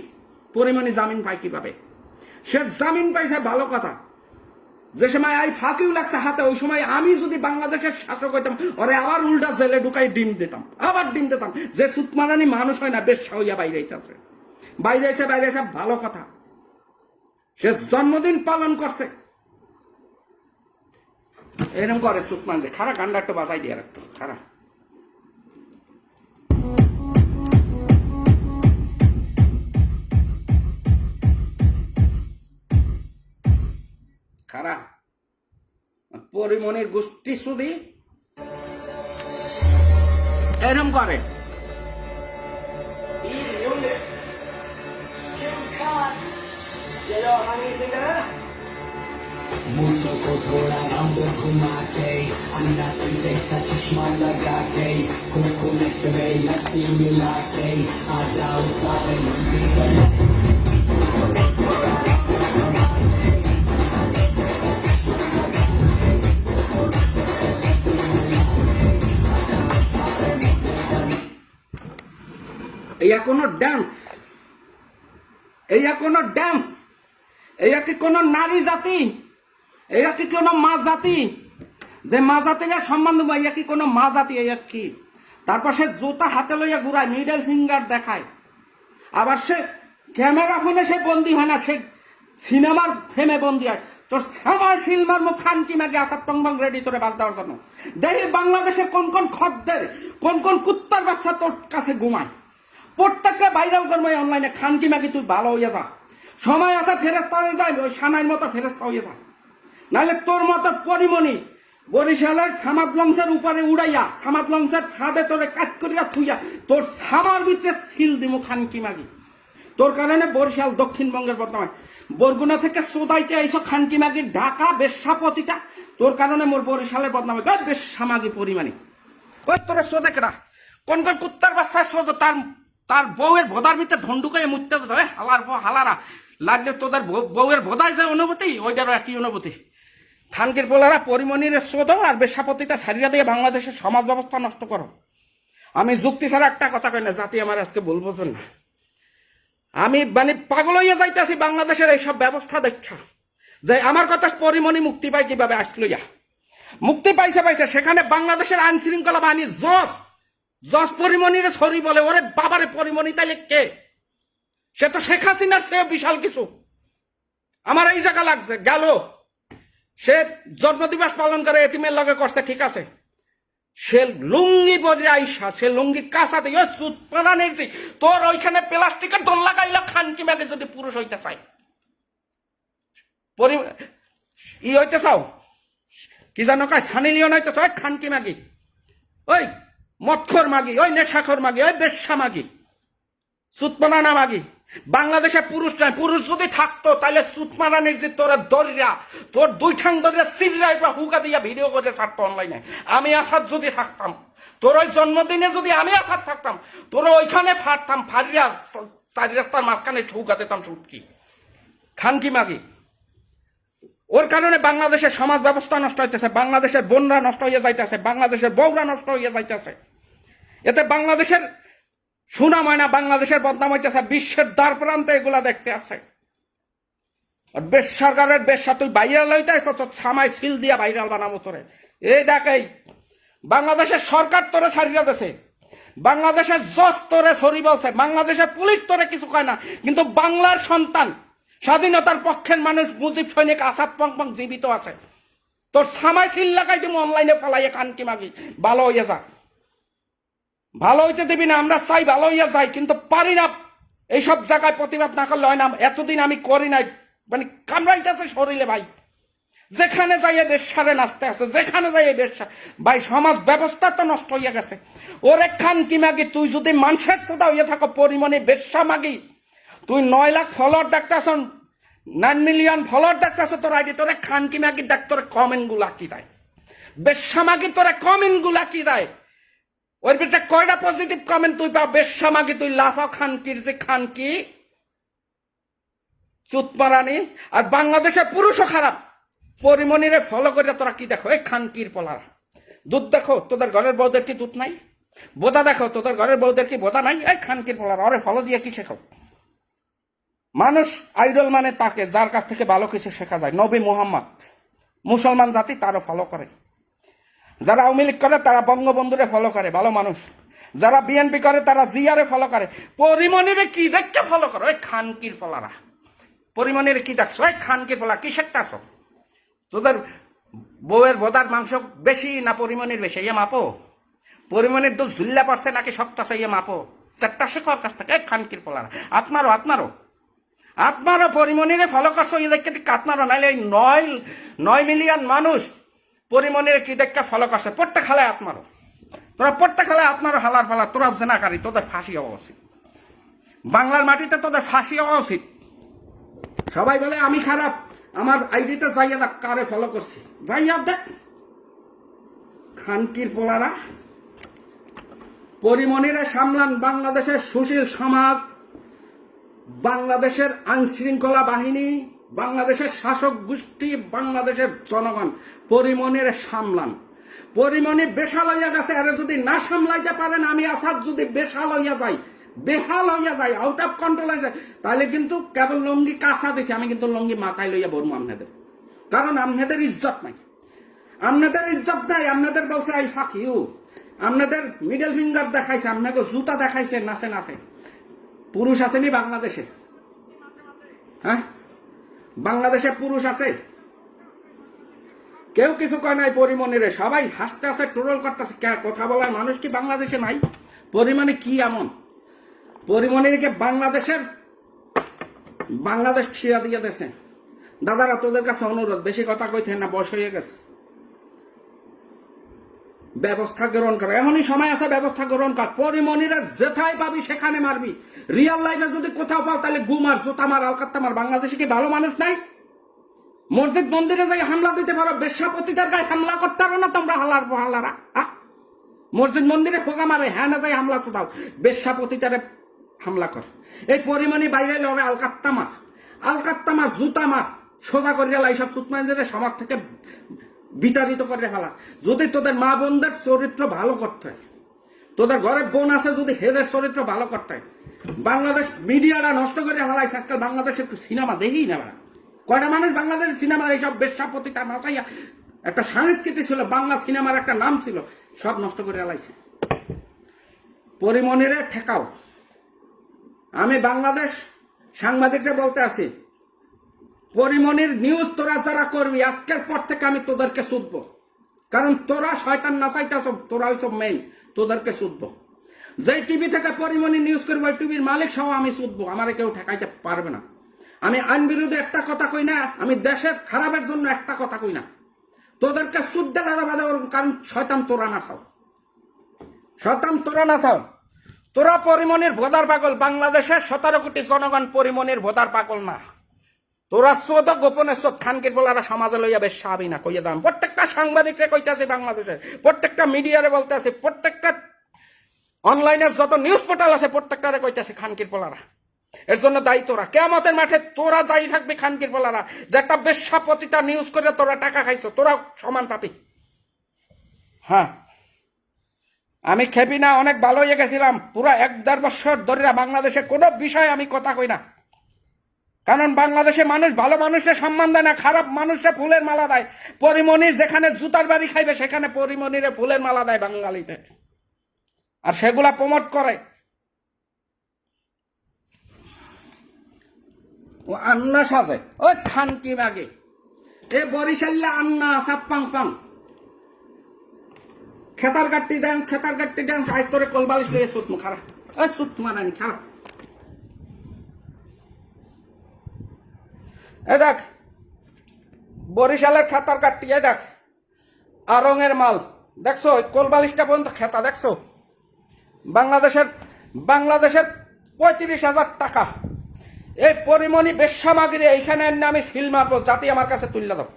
B: পরিমণি জামিন পায় কিভাবে? সে জামিন পাইছে ভালো কথা, যে সময় আই ফাঁকিও লাগছে হাতে, ওই সময় আমি যদি বাংলাদেশের শাসক হইতাম ওরে আবার উল্টা জেলে ঢুকাই ডিম দিতাম, আবার ডিম দিতাম। যে সুতমারানি মানুষ হয় না, বেশ হইয়া বাইরে আইছে ভালো কথা। সে জন্মদিন পালন করছে, এরকম করে সুতমান যে খারা গান্ডা একটু বাজাই দিয়ে রাখতো, খারা খারা পরিমণির গোষ্ঠী শুধু এরকম করে।
A: मुझको को थोड़ा राउंड घुमा के अंडा तुम जैसा चश्मा लगा के कोकोनट में लस्सी मिला के आ जाओ सारे मंडी
B: এয়া কোনো ডান্স? এয়া কোনো ডান্স? এয়া কি কোনো নারী জাতি? এয়া কি কোনো মা জাতি যে মা জাতিরা সম্মান দেবো? এয়া কি কোনো মা জাতি? এয়া কি? তারপর সে জুতা হাতে লইয়া ঘুরায়, মিডল ফিঙ্গার দেখায়। আবার সে ক্যামেরা ফোনে সে বন্দী হয় না, সে সিনেমার ফ্রেমে বন্দী হয়। তোর সবাই সিলমার মুখ খানকি মাগে আসাদ টংবং রেডি তোরে বাল দেওয়ার জন্য। দেখি বাংলাদেশে কোন কোন খদ্দের, কোন কোন কুত্তার বাচ্চা তোর কাছে ঘুমায়। প্রত্যেকটা ভাইরাল করবো অনলাইনে, খানকি মাগি তুই ভালো হইয়া যা, সময় আসা ফেরেস্তা হয়ে যায়, ওই সানাইয়ের মতো ফেরেস্তা হয়ে যা। নাহলে তোর মতো পরিমণি বরিশালের সামাদ লঞ্চের উপরে উড়াইয়া, সামাদ লঞ্চের ছাদে তোরে কাজ করিয়া থুইয়া তোর সামার ভিতরে সিল দিমু খানকি মাগি। তোর কারণে বরিশাল দক্ষিণবঙ্গের বর্তমানে বরগুনা থেকে সোদাইতে আইসো খানকি মাগি, ঢাকা বেশ্যাপতিটা তোর কারণে মোর বরিশালের বদনামে বেশ্যামাগি পরিমাণি। ওই তোরে সোদে কেটা কোন কোন কুত্তার বাচ্চা সোদ, তার বউয়ের ভোদার ভিতরে ধন্ডুকে মুততে দেয়। হালার হালারা লাগলে তোদের বউয়ের ভোদায় যে অনুভূতি, ওইটারও একই অনুভূতি। খানকির পোলারা পরিমণির সোদ আর বেশ্যাপতিটা ছাড়িয়া দিয়ে বাংলাদেশের সমাজ ব্যবস্থা নষ্ট করো। আমি যুক্তি ছাড়া একটা কথা কই না, জাতি আমার আজকে বলবোঝেন না। আমি মানে পাগল হইয়া যাইতেছি বাংলাদেশের এইসব ব্যবস্থা দেখা, যে আমার কথা পরিমণি মুক্তি পাই কিভাবে আসলইয়া মুক্তি পাইছে। সেখানে বাংলাদেশের আইন শৃঙ্খলা বাহিনী জজ পরিমণিরে সরি বলে। ওরে বাবারে, পরিমণি তাইলে কে? সে তো শেখ হাসিনার চেয়ে বিশাল কিছু। আমার এই জায়গা লাগছে গেল, সে জন্মদিবস পালন করে এতিমের লগে করছে, ঠিক আছে। সে লুঙ্গি পরে আইসা, সে লুঙ্গি কাঁচা দিয়ে চুতপানা নেছি। তোর ওইখানে প্লাস্টিকের দোল লাগাইল খানকি মাগে যদি পুরুষ হইতে চাই, ই হইতে চাও কি জানো কাজ সানি লিওন হইতে চাই, খানকি মাগি, ওই মৎখর মাগি, ওই নেশাখর মাগি, ওই বেশ্যা মাগি, চুতপানা না মাগি। বাংলাদেশে পুরুষ নাই। পুরুষ যদি থাকতো তাহলে সুতমারা নির্জিত তোরা দরিয়া, তোর 2 ঠাং দরিয়া চিল্লাই হুকা দিয়া ভিডিও করে ছাড়তো অনলাইনে। আমি আসাদ যদি থাকতাম, তোর ওই জন্মদিনে যদি আমি আসাদ থাকতাম, তোরা ওইখানে ফাটতাম, ফারিয়া 4 রাস্তার মাঝখানে হুকা দিতাম সুটকি খানকি মাগি। ওর কারণে বাংলাদেশের সমাজ ব্যবস্থা নষ্ট হইতেছে, বাংলাদেশের বোনরা নষ্ট হইয়া যাইতেছে, বাংলাদেশের বউরা নষ্ট হইয়া যাইতেছে। এতে বাংলাদেশের সুনাম হয় না, বাংলাদেশের বদনাম হইতেছে, বিশ্বের দ্বার প্রান্তে এগুলা দেখতে আছে। আর বেশ সরকারের বেশা তুই ভাইরাল হইতেছ, তোর ছামায় সিল দিয়া ভাইরাল বানাবো তোরে। এই দেখ, এই বাংলাদেশের সরকার তোরে ছাড়িয়ে দিয়েছে, বাংলাদেশের জজ তোরে ছড়ি বলছে, বাংলাদেশের পুলিশ তোরে কিছু কয় না, কিন্তু বাংলার সন্তান, স্বাধীনতার পক্ষের মানুষ, মুজিব সৈনিক আসাদ পং জীবিত আছে। তোর ছামায় সিল লাগাই দিব অনলাইনে ফেলাইয়ে কানকি মাগি, ভালো হইয়া যা। ভালো হইতে দিবি না, আমরা চাই ভালো হইয়া যাই, কিন্তু পারি না। এইসব জায়গায় প্রতিবাদ না করলে হয় না। এতদিন আমি করি নাই, মানে কামড়াইতেছে শরীরে ভাই। যেখানে যাইয়ে বেশ্যারে নাচতে আছে, যেখানে যাইয়ে বেশ্যা ভাই, সমাজ ব্যবস্থা তো নষ্ট হইয়া গেছে। ওরে খান কি মাগি, তুই যদি মানুষের শ্রোতা হইয়া থাকো, পরিমণি বেশ্যা মাগি, তুই 9 লাখ ফলোয়ার দেখতেছ, 9 মিলিয়ন ফলোয়ার দেখতেছ তোর আইডি, তোরে খান কি মাগি দেখ, তোর কমেন্ট গুলা কি দেয়, বেশ্যা মাগি তোরে কমেন্ট গুলা কি দেয়, ওর ভিতরে কয়টা পজিটিভ কমেন্ট তুই পাও? বেশ্যা মাগি তুই লাফা খানকির যে খানকি চুতমারানি। আর বাংলাদেশের পুরুষও খারাপ, পরিমণিরে ফলো করে তোরা কি দেখো, এই খানকির পলারা। দুধ দেখো, তোদের ঘরের বউদের কি দুধ নাই? বোদা দেখো, তোদের ঘরের বউদের কি বোদা নাই? এই খানকির পলারা, ওরে ফলো দিয়ে কি শেখো? মানুষ আইডল মানে তাকে যার কাছ থেকে ভালো কিছু শেখা যায়। নবী মুহাম্মদ, মুসলমান জাতি তারও ফলো করে। যারা আওয়ামী লীগ করে তারা বঙ্গবন্ধুরে ফলো করে, ভালো মানুষ। যারা বিএনপি করে তারা জিয়ারে ফলো করে। পরিমণিরে কি দেখতে ফলো করো? ওই খানকির ফলারা, পরিমণিরে কি দেখছো? ওই খানকির ফলা কি শেখতেছ? তোদের বউয়ের বোদার মাংস বেশি না পরিমণির বেশি? ইয়ে মাপো। পরিমণির দুধ ঝুল্লা পড়ছে নাকি শক্ত আছে, ইয়ে মাপো। চারটা শেখার কাছ থেকে খানকির ফলারা। আত্মারও পরিমণিরে ফলো করছো, ইয়ে দেখতে আত্মারও। নাইলে এই 9 মিলিয়ন মানুষ পরিমণির কি দেখা ফলো করছে, প্রত্যেক খেলায় আত্মারও। তোরা প্রত্যেক খেলায় আত্মারও হালার ফালা, তোরা জেনাকারী, তোদের ফাঁসি হওয়া উচিত। বাংলার মাটিতে তোদের ফাঁসি হওয়া উচিত। সবাই বলে আমি খারাপ, আমার আইডিতে যাইয়া দেখ কারে ফলো করছি, যাইয়া দেখ। খানকির পোলারা, পরিমণিরে সামলান বাংলাদেশের সুশীল সমাজ, বাংলাদেশের আইনশৃঙ্খলা বাহিনী, বাংলাদেশের শাসক গোষ্ঠী, বাংলাদেশের জনগণ। পরিমণিরে সামলান। পরিমণি বেশাল হইয়া গেছে, আরে যদি না সামলাইতে পারেন, আমি আসাদ যদি বেশাল হইয়া যাই, বেহাল হইয়া যায়, আউট অফ কন্ট্রোল হয়ে যায়, তাহলে কিন্তু কেবল লঙ্গি কাঁচা দিছি, আমি কিন্তু লঙ্গি মাথায় লইয়া বলবো আপনাদের। কারণ আপনাদের ইজ্জত নাই, আপনাদের ইজ্জত নাই। আপনাদের বলছে আই ফাক ইউ, আপনাদের মিডল ফিঙ্গার দেখাইছে, আপনাকে জুতা দেখাইছে নাচে নাচে। পুরুষ আসেনি বাংলাদেশে? হ্যাঁ, বাংলাদেশে পুরুষ আছে? কেউ কিছু কয় নাই পরিমণিরে, সবাই হাসতে আছে, ট্রোল করতেছে। কথা বলার মানুষ কি বাংলাদেশে নাই? পরিমণি কি এমন? পরিমণিকে বাংলাদেশ ঠিয়া দিয়ে দিয়েছে। দাদারা, তোদের কাছে অনুরোধ, বেশি কথা কইতে না, বয়স হয়ে গেছে, ব্যবস্থা গ্রহণ কর। এখনই সময় আছে, ব্যবস্থা গ্রহণ কর। পরিমণিরা যেথায় পাবি সেখানে মারবি। রিয়াল লাইফে যদি কোথাও পাও তাহলে গুমার, জুতা মার, আলকাত্তা মার। বাংলাদেশে কি ভালো মানুষ নাই? মসজিদ মন্দিরে যাই হামলা দিতে পারো, বেশ্যাপতিদের গায়ে হামলা করতে পারো না তোমরা? হালারা মসজিদ মন্দিরে ফোকা মারে, হ্যাঁ না যাই হামলা চোদাও, বেশ্যাপতিতারে হামলা কর। এই পরিমণি বাইরে ওরে আলকাত্তা মার, জুতা মার, সোজা করিয়া লাই, সব সুতমাইদের সমাজ থেকে বিতাড়িত করে ফেলা। যদি তোদের মা বোনদের চরিত্র ভালো করতে হয়, তোদের ঘরে বোন আছে, যদি হেদের চরিত্র ভালো করতে হয়। বাংলাদেশ মিডিয়াটা নষ্ট করে ফেলাইছে। আজকাল বাংলাদেশের সিনেমা দেখি না, কয়টা মানুষ বাংলাদেশের সিনেমা, এইসব বেশ্যাপতিতা নাচাইয়া একটা সংস্কৃতি ছিল, বাংলা সিনেমার একটা নাম ছিল, সব নষ্ট করে ফেলাইছে। পরিমণিরে ঠেকাও। আমি বাংলাদেশ সাংবাদিকরা বলতে আছি, পরিমণির নিউজ তোরা যারা করবি, আজকের পর থেকে আমি তোদেরকে শুধব। কারণ তোরা শয়তান নাচাইতেছ, তোরা হইছ মেইন, তোদেরকে শুধব। যেই টিভি থেকে পরিমণি নিউজ করবো, ওই টিভির মালিক সহ আমি শুধব। আমারে কেউ ঠেকাইতে পারবে না। আমি আইন বিরুদ্ধে একটা কথা কই না, আমি দেশের খারাপের জন্য একটা কথা কই না। তোদেরকে শুদ্ধ লাগাবাদা, কারণ শয়তান তোরা নাচাও, তোরা পরিমণির ভোদার পাগল। বাংলাদেশের 17 কোটি জনগণ পরিমণির ভোদার পাগল না। তোরা চোদ গোপনে চোদ, খানকির বলারা সমাজে লইয়া বেশ সাবি না, কইয়া দাম। প্রত্যেকটা সাংবাদিকরে কইতেছে, বাংলাদেশের প্রত্যেকটা মিডিয়ারে বলতে আছে, প্রত্যেকটা অনলাইনে যত নিউজ পোর্টাল আছে প্রত্যেকটারে কইতেছে খানকির বলারা। এর জন্য দায়ী তোরা। কিয়ামতের মাঠে তোরা দায়ী থাকবি, খানকির বলারা। যে একটা বেশ্যাপতিতা নিউজ করে তোরা টাকা খাইছো, তোরা সমান পাবি। হ্যাঁ, আমি খেপি না, অনেক ভালো হয়ে গেছিলাম। পুরো 1-1.5 বছর ধরে বাংলাদেশে কোনো বিষয় আমি কথা কই না, কারণ বাংলাদেশে মানুষ ভালো মানুষের সম্মান দেয় না, খারাপ মানুষরা ফুলের মালা দেয়। পরিমণি যেখানে জুতার বাড়ি খাইবে সেখানে পরিমণিরে ফুলের মালা দেয় বাঙালিতে, আর সেগুলা প্রমোট করে। ও আন্না সাজে, ওই খান কি মাগে এ বরিশাল্লা আন্না সাত পাং পাং খেতার গাট্টি ড্যান্স আই তোরে কোলবালিশ লইয়ে সুত খারাপ, ওই সুত মানানি খারাপ। এ দেখ বরিশালের খেতার গাট্টি, এ দেখ আরঙের মাল দেখছো, কোলবালিশটা পর্যন্ত খেতা দেখছো। বাংলাদেশের 35,000 টাকা এই পরিমণি বেশ্যামাগিরি এইখানে আমি সিল মারবো, জাতি আমার কাছে তুললে দাও।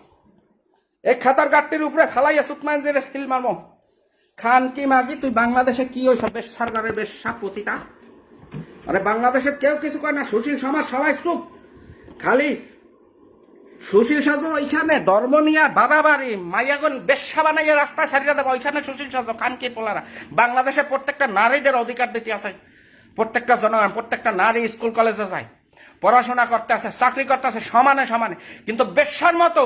B: এই খাতার গাট্টির উপরে ফেলাইয়া সুতমানজিরে সিল মারবো। খান কি মাগি তুই বাংলাদেশে কি হয়েছ? বেশ্যার ঘরে বেশ্যা পতিতা। আরে বাংলাদেশের কেউ কিছু কয় না, সুশীল সমাজ সবাই চুপ। খালি সুশীল সাজো ওইখানে ধর্ম নিয়ে বাড়াবাড়ি, মাইয়াগন বেশ্যা বানাইয়া রাস্তায় ছাড়িয়ে দেবো, ওইখানে সুশীল সাজো। খানকে পোলারা বাংলাদেশে প্রত্যেকটা নারীদের অধিকার দিতে আছে, প্রত্যেকটা জনগণ, প্রত্যেকটা নারী স্কুল কলেজে যায়, পড়াশোনা করতে আছে, চাকরি করতে আছে সমানে সমানে, কিন্তু বেশ্যার মতো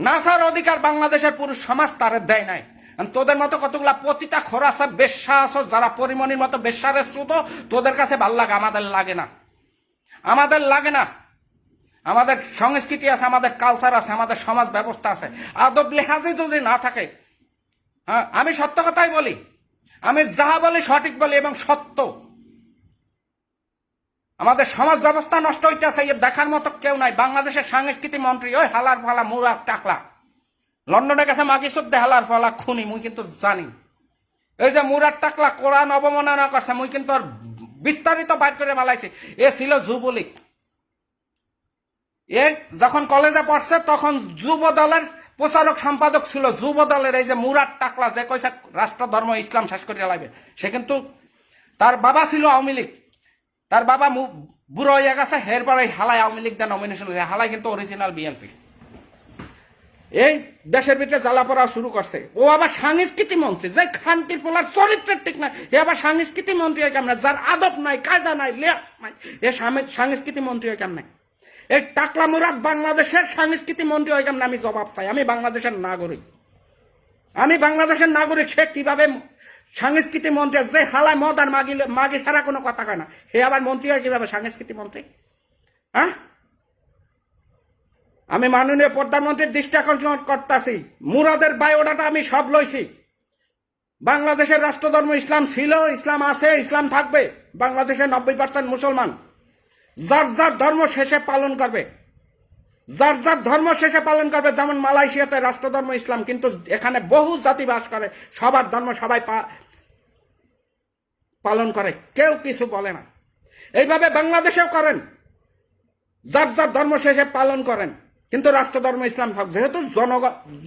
B: নাসার অধিকার বাংলাদেশের পুরুষ সমাজ তারে দেয় নাই। তোদের মতো কতগুলা পতিতা খোর আছে, বেশ্যা আছো যারা পরিমণির মতো বেশ্যারে শুধু তোদের কাছে ভাল লাগে, আমাদের লাগে না, আমাদের লাগে না। আমাদের সংস্কৃতি আছে, আমাদের কালচার আছে, আমাদের সমাজ ব্যবস্থা আছে। আদব লেহাজি যদি না থাকে, হ্যাঁ আমি সত্য কথাই বলি, আমি যাহা বলি সঠিক বলি এবং সত্য। আমাদের সমাজ ব্যবস্থা নষ্ট হইতেছে, এ দেখার মতো কেউ নাই। বাংলাদেশের সংস্কৃতি মন্ত্রী ওই হালার ফালা মুরাদ টাকলা, লন্ডনে গেছে মাগি সদ্যে হালার ফালা খুনি, মুই কিন্তু জানি। এই যে মুরাদ টাকলা কোরআন অবমাননা করছে, মুই কিন্তু আর বিস্তারিত বাইর করে বেলাইছি। এ ছিল যুবলীগ, এ যখন কলেজে পড়ছে তখন যুব দলের প্রচারক সম্পাদক ছিল। যুব দলের এই যে মুরাদ টাকলা যে কইছে রাষ্ট্র ধর্ম ইসলাম শেষ করিয়া লাগবে, সে কিন্তু তার বাবা ছিল আওয়ামী লীগ, তার বাবা বুড়ো হয়ে গেছে, এরপরে হালাই আওয়ামী লীগ দেন নমিনেশন হয়েছে। হালাই কিন্তু অরিজিনাল বিএনপি। এই দেশের ভিতরে জ্বালা পড়া শুরু করছে। ও আবার সাংস্কৃতিক মন্ত্রী, যে খানকির পোলার চরিত্রের ঠিক নাই, এ আবার সাংস্কৃতিক মন্ত্রী হয় কেমন? যার আদব নাই, কায়দা নাই, লেস নাই, এ সাংস্কৃতিক মন্ত্রী হয় কেমন? এই টাকলা মুরাদ বাংলাদেশের সাংস্কৃতিক মন্ত্রী হয় কেমন? আমি জবাব চাই। আমি বাংলাদেশের নাগরিক, আমি বাংলাদেশের নাগরিক। সে কিভাবে সাংস্কৃতিক মন্ত্রী, যে হালায় মদ আর মাগি ছাড়া কোনো কথা কয় না, হে আবার মন্ত্রী হয় কিভাবে সাংস্কৃতিক মন্ত্রী? হ্যাঁ, আমি মাননীয় প্রধানমন্ত্রীর দৃষ্টি আকর্ষণ করতেছি। মুরাদের বায়োডাটা আমি সব লইছি। বাংলাদেশের রাষ্ট্রধর্ম ইসলাম ছিল, ইসলাম আছে, ইসলাম থাকবে। বাংলাদেশের 90% মুসলমান, যার যার ধর্ম শেষে পালন করবে, যার যার ধর্ম শেষে পালন করবে। যেমন মালয়েশিয়াতে রাষ্ট্রধর্ম ইসলাম, কিন্তু এখানে বহু জাতি বাস করে, সবার ধর্ম সবাই পালন করে, কেউ কিছু বলে না। এইভাবে বাংলাদেশেও করেন, যার যার ধর্ম শেষে পালন করেন, কিন্তু রাষ্ট্রধর্ম ইসলাম থাক। যেহেতু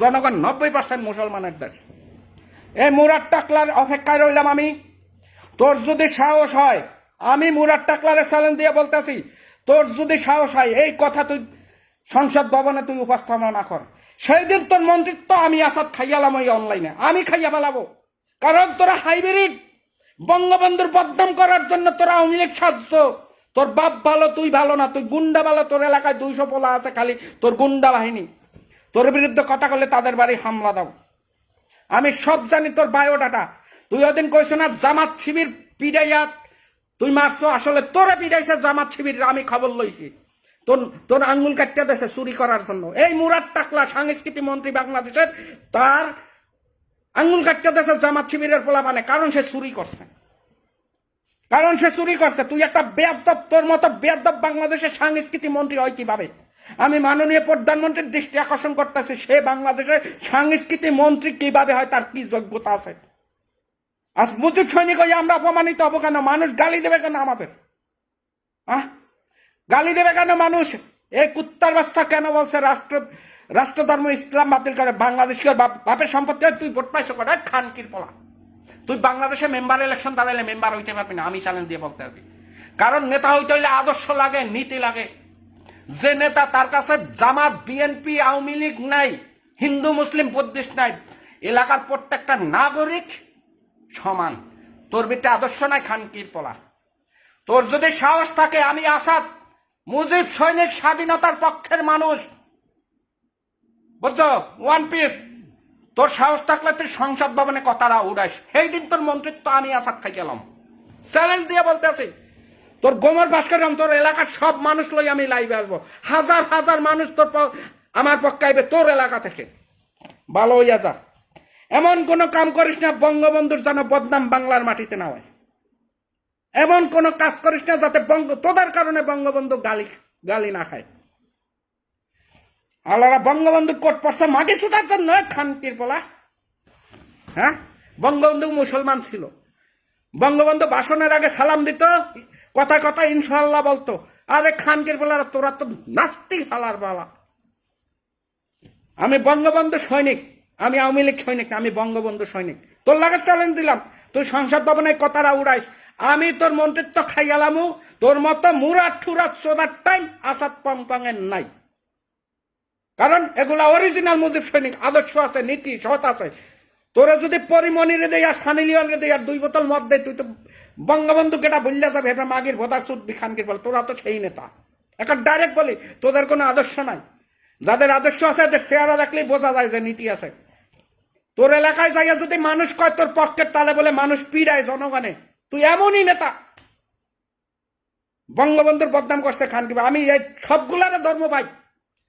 B: জনগণ 90% মুসলমানের দেশ। এই মুরাদ টাকলার অপেক্ষায় রইলাম আমি। তোর যদি সাহস হয়, আমি মুরাদ টাকলারে চ্যালেঞ্জ দিয়ে বলতেছি, তোর যদি সাহস হয় এই কথা তুই সংসদ ভবনে তুই উপস্থাপনা কর, সেই দিন তোর মন্ত্রিত্ব আমি আসাদ খাইয়ালাম ওই অনলাইনে, আমি খাইয়া ফেলাবো। কারণ তোরা হাইব্রিড, বঙ্গবন্ধুর বদনাম করার জন্য তোরা আওয়ামী লীগ সাজছ। তোর বাপ ভালো, তুই ভালো না, তুই গুন্ডা ভালো। তোর এলাকায় 200 পোলা আছে, খালি তোর গুন্ডা বাহিনী। তোর বিরুদ্ধে কথা বললে তাদের বাড়ি হামলা দাও। আমি সব জানি তোর বায়োডাটা। তুই ওদিন কইছ না জামাত শিবির পিডাইয়া তুই মারছো, আসলে তোরে পিডাইছে জামাত শিবির। আমি খবর লইছি, তোর আঙ্গুল কাটতে দেশে চুরি করার জন্য। এই মুরাদ টাকলা সংস্কৃতি মন্ত্রী বাংলাদেশের, তার আঙ্গুল কাটতে দেশে জামাত শিবিরের পোলা মানে, কারণ সে চুরি করছে, কারণ সে চুরি করছে। তুই একটা বেয়াদব, তোর মতো বেয়াদব বাংলাদেশের সাংস্কৃতিক মন্ত্রী হয় কিভাবে? আমি মাননীয় প্রধানমন্ত্রীর দৃষ্টি আকর্ষণ করতেছি, সে বাংলাদেশের সাংস্কৃতিক মন্ত্রী কিভাবে হয়, তার কি যোগ্যতা আছে? আজ মুজিব সৈনিক হয়ে আমরা অপমানিত হবো কেন? মানুষ গালি দেবে কেন আমাদের? গালি দেবে কেন মানুষ? এই কুত্তার বাচ্চা কেন বলছে রাষ্ট্রধর্ম ইসলাম বাতিল করে বাংলাদেশকে বাপের সম্পত্তি? তুই ভোট পাইছো করে খানকির পোলা। তুই বাংলাদেশে মেম্বার ইলেকশন দাঁড়াইলে মেম্বার হইতে পারবি না, আমি চ্যালেঞ্জ দিয়ে বলতে পারবি। কারণ নেতা হইতে হইলে আদর্শ লাগে, নীতি লাগে। যে নেতা, তার কাছে জামাত, বিএনপি, আওয়ামী লীগ নাই, হিন্দু মুসলিম বদ্ধিষ্ট নাই, এলাকার প্রত্যেকটা নাগরিক সমান। তোর ভিতরে আদর্শ নাই খানকির পোলা। তোর যদি সাহস থাকে, আমি আসাদ মুজিব সৈনিক, স্বাধীনতার পক্ষের মানুষ, বুঝছো, ওয়ান পিস। তোর সাহস থাকলে তুই সংসদ ভবনে কথাটা উড়াইস, সেই দিন তোর মন্ত্রিত্ব আমি আসাদ খাই গেলাম। চ্যালেঞ্জ দিয়ে বলতে আছি, তোর গোমর ভাস্কর, তোর এলাকার সব মানুষ লই আমি লাইভে আসবো। হাজার হাজার মানুষ তোর আমার পক্ষে আইবে তোর এলাকা থেকে। ভালো হইয়া যা, এমন কোন কাম করিস না বঙ্গবন্ধুর যেন বদনাম বাংলার মাটিতে না হয়। এমন কোন কাজ করিস না যাতে তোদের কারণে বঙ্গবন্ধু গালি না খায়। আল্লাহরা বঙ্গবন্ধু কোট পড়ছে মাটি সুতার জন্য, খানকির পোলা। হ্যাঁ, বঙ্গবন্ধু মুসলমান ছিল। বঙ্গবন্ধু ভাষণের আগে সালাম দিত, কথা কথা ইনশাআল্লাহ বলতো। আরে খানকির পোলারা, তোরা তো নাস্তিক হালার বালা। আমি বঙ্গবন্ধু সৈনিক, আমি আওয়ামী লীগ সৈনিক না, আমি বঙ্গবন্ধু সৈনিক। তোর লাগে চ্যালেঞ্জ দিলাম, তুই সংসদ ভবনে কথাটা উড়াইস, আমি তোর মন্ত্রিত্ব খাইয়ালামু। তোর মতো মুরাদ ঠুরাত সোদার টাইম আসাদ পংপংয়ের নাই। কারণ এগুলা অরিজিনাল মুজিব সৈনিক, আদর্শ আছে, নীতি সৎ আছে। তোরা যদি পরিমণিরে দেয় আর সানি লিওনরে দেয় আর 2 বোতল মদ দেয়, তুই তো বঙ্গবন্ধু কেটা বললে যাবে, এটা মাগির ভোদার সুদ বিখানকির বল। তোরা তো সেই নেতা। একটা ডাইরেক্ট বলি, তোদের কোনো আদর্শ নাই। যাদের আদর্শ আছে এদের চেহারা দেখলেই বোঝা যায় যে নীতি আছে। তোর এলাকায় যাইয়া যদি মানুষ কয় তোর পক্ষের, তাহলে বলে মানুষ পীড়ায় জনগণে। তুই এমনই নেতা। বঙ্গবন্ধুর বদনাম করছে খানকির। আমি এই সবগুলার ধর্ম ভাই,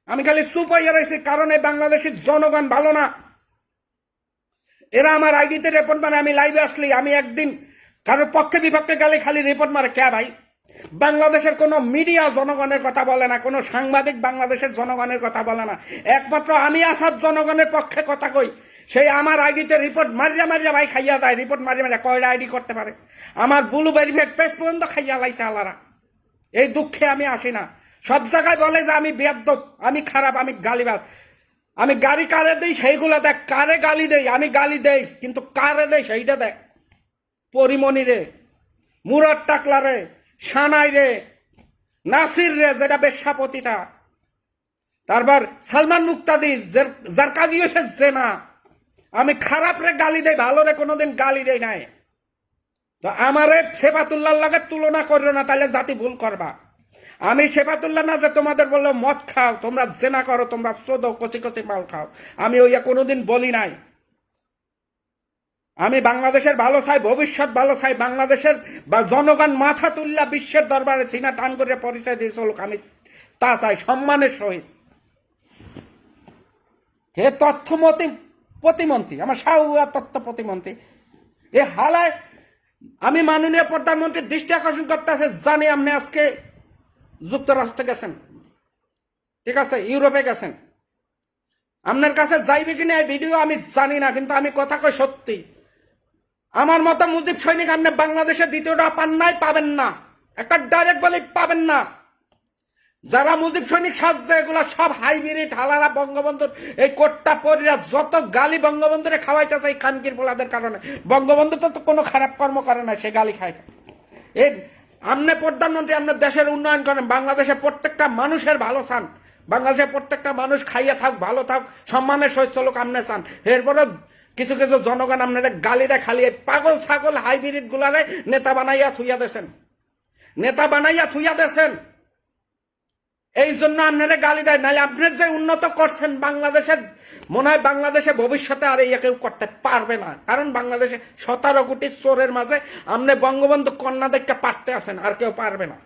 B: আমি খালি চুপ হইয়া রয়েছি, কারণ এই বাংলাদেশের জনগণ ভালো না। এরা আমার আইডিতে রিপোর্ট মারে, আমি লাইভে আসলি আমি একদিন কারোর পক্ষে বিপক্ষে গেলে খালি রিপোর্ট মারে। কে ভাই? বাংলাদেশের কোনো মিডিয়া জনগণের কথা বলে না, কোনো সাংবাদিক বাংলাদেশের জনগণের কথা বলে না। একমাত্র আমি আসাদ জনগণের পক্ষে কথা কই। সেই আমার আইডিতে রিপোর্ট মারিয়া মারিয়া ভাই খাইয়া দেয়। রিপোর্ট মারিয়া মারিয়া কয়টা আইডি করতে পারে? আমার ব্লু ভেরিফাইড পেজ পর্যন্ত খাইয়া লাইছে আলারা। এই দুঃখে আমি আসি না। সব জায়গায় বলে যে আমি বেয়াদব, আমি খারাপ, আমি গালিবাজ। আমি গাড়ি কারে দেই সেইগুলা দেখ, কারে গালি দেই। আমি গালি দেই, কিন্তু কারে দেই সেইটা দেখ। পরিমণি রে, মুরাদ টাকলা রে, সানাই রে, নাসির রে, যেটা বেশ্যাপতিটা, তারপর সালমান মুক্তাদি, যার কাজই হয়েছে যে না। আমি খারাপ রে গালি দেই, ভালো রে কোনোদিন গালি দেই নাই। তো আমারে সেফাতুল্লাহর লাগে তুলনা করিও না, তাহলে জাতি ভুল করবা। আমি সেফাতুল্লাহ না যে তোমাদের বললো মদ খাও, তোমরা জেনা করো, তোমরা চোদো, কচি কচি মাল খাও। আমি ওইয়া কোনোদিন বলি নাই। আমি বাংলাদেশের ভালো চাই, ভবিষ্যৎ ভালো চাই। বাংলাদেশের জনগণ মাথা তুল্লা বিশ্বের দরবারে সিনা টান করে পরিচয় দিয়েছে লোক, আমি তা চাই সম্মানের সহিত। হে তথ্যমন্ত্রী প্রতিমন্ত্রী, আমার সাহুয়া তথ্য প্রতিমন্ত্রী, এ হালায় আমি মাননীয় প্রধানমন্ত্রীর দৃষ্টি আকর্ষণ করতে আছে। জানি আপনি আজকে যুক্তরাষ্ট্রে গেছেন, ঠিক আছে, ইউরোপে গেছেন। আপনার কাছে যাইবে কিনা এই ভিডিও আমি জানি না, কিন্তু আমি কথা কই সত্যি। আমার মতো মুজিব সৈনিক আপনি বাংলাদেশে দ্বিতীয়টা পান নাই, পাবেন না। একটা ডাইরেক্ট বলে পাবেন না। যারা মুজিব সৈনিক সাজছে এগুলা সব হাইব্রিড হালারা। বঙ্গবন্ধুর এই কোটটা পরিরা যত গালি বঙ্গবন্ধুরে খাওয়াইতেছে এই খানকির পোলাদের কারণে। বঙ্গবন্ধু তো কোনো খারাপ কর্ম করে না, সে গালি খায়। এই আপনি প্রধানমন্ত্রী, আপনার দেশের উন্নয়ন করেন, বাংলাদেশের প্রত্যেকটা মানুষের ভালো চান, বাংলাদেশের প্রত্যেকটা মানুষ খাইয়া থাক, ভালো থাক, সম্মানের সহিত চলুক আপনি চান। এরপরে কিছু কিছু জনগণ আপনারা গালি দেয়, খালি পাগল ছাগল হাইব্রিড গুলারে নেতা বানাইয়া থুইয়া দেছেন, নেতা বানাইয়া থুইয়া দেছেন। এই জন্য আপনারা গালি দেয়। নাহলে আপনি যে উন্নত করছেন বাংলাদেশের, মনে হয় বাংলাদেশে ভবিষ্যতে আর এই কেউ করতে পারবে না। কারণ বাংলাদেশে 17 কোটি চোরের মাঝে আপনি বঙ্গবন্ধু কন্যা দেখতে পারতে আছেন, আর কেউ পারবে না।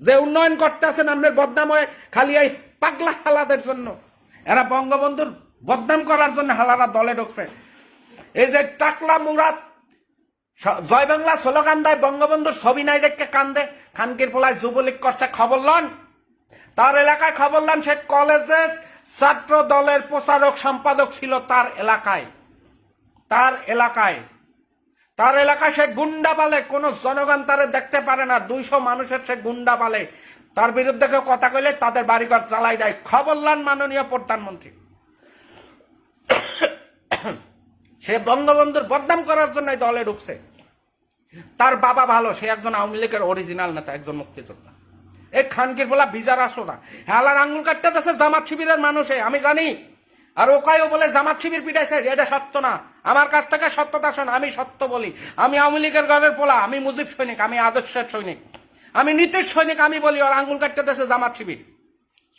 B: যে উন্নয়ন করতে আছেন আপনার বদনাম হয়ে খালি এই পাগলা হালাদের জন্য। এরা বঙ্গবন্ধুর বদনাম করার জন্য হালারা দলে ঢুকছে। এই যে টাকলা মুরাদ জয় বাংলা স্লোগান দেয়, বঙ্গবন্ধুর ছবি নাই দেখতে কান্দে। খানকির পোলায় যুবলীগ করছে, খবর লন। তার এলাকায় খবর লন, সে কলেজের ছাত্র দলের প্রচারক সম্পাদক ছিল তার এলাকায়। তার এলাকায় সে গুন্ডা পালে, কোন জনগণ তারে দেখতে পারে না। 200 মানুষের সে গুন্ডা পালে। তার বিরুদ্ধে কেউ কথা কইলে তাদের বাড়িঘর জ্বালাই দেয়। খবর লন মাননীয় প্রধানমন্ত্রী। সে বঙ্গবন্ধুর বদনাম করার জন্য দলে ঢুকছে। তার বাবা ভালো, সে একজন আওয়ামী লীগের অরিজিনাল নেতা, একজন মুক্তিযোদ্ধা। এই খানকির বলা বিজার আসো না। হেলার আঙ্গুল কাটতে যাচ্ছে জামাত শিবিরের মানুষে, আমি জানি। আর ওকাইও বলে জামাত শিবির পিটাইছে, এটা সত্য না। আমার কাছ থেকে সত্যতা শোন, আমি সত্য বলি। আমি আওয়ামী লীগের ঘরের পোলা, আমি মুজিব সৈনিক, আমি আদর্শের সৈনিক, আমি নীতির সৈনিক। আমি বলি ওর আঙ্গুল কাটতে দেশে জামাত শিবির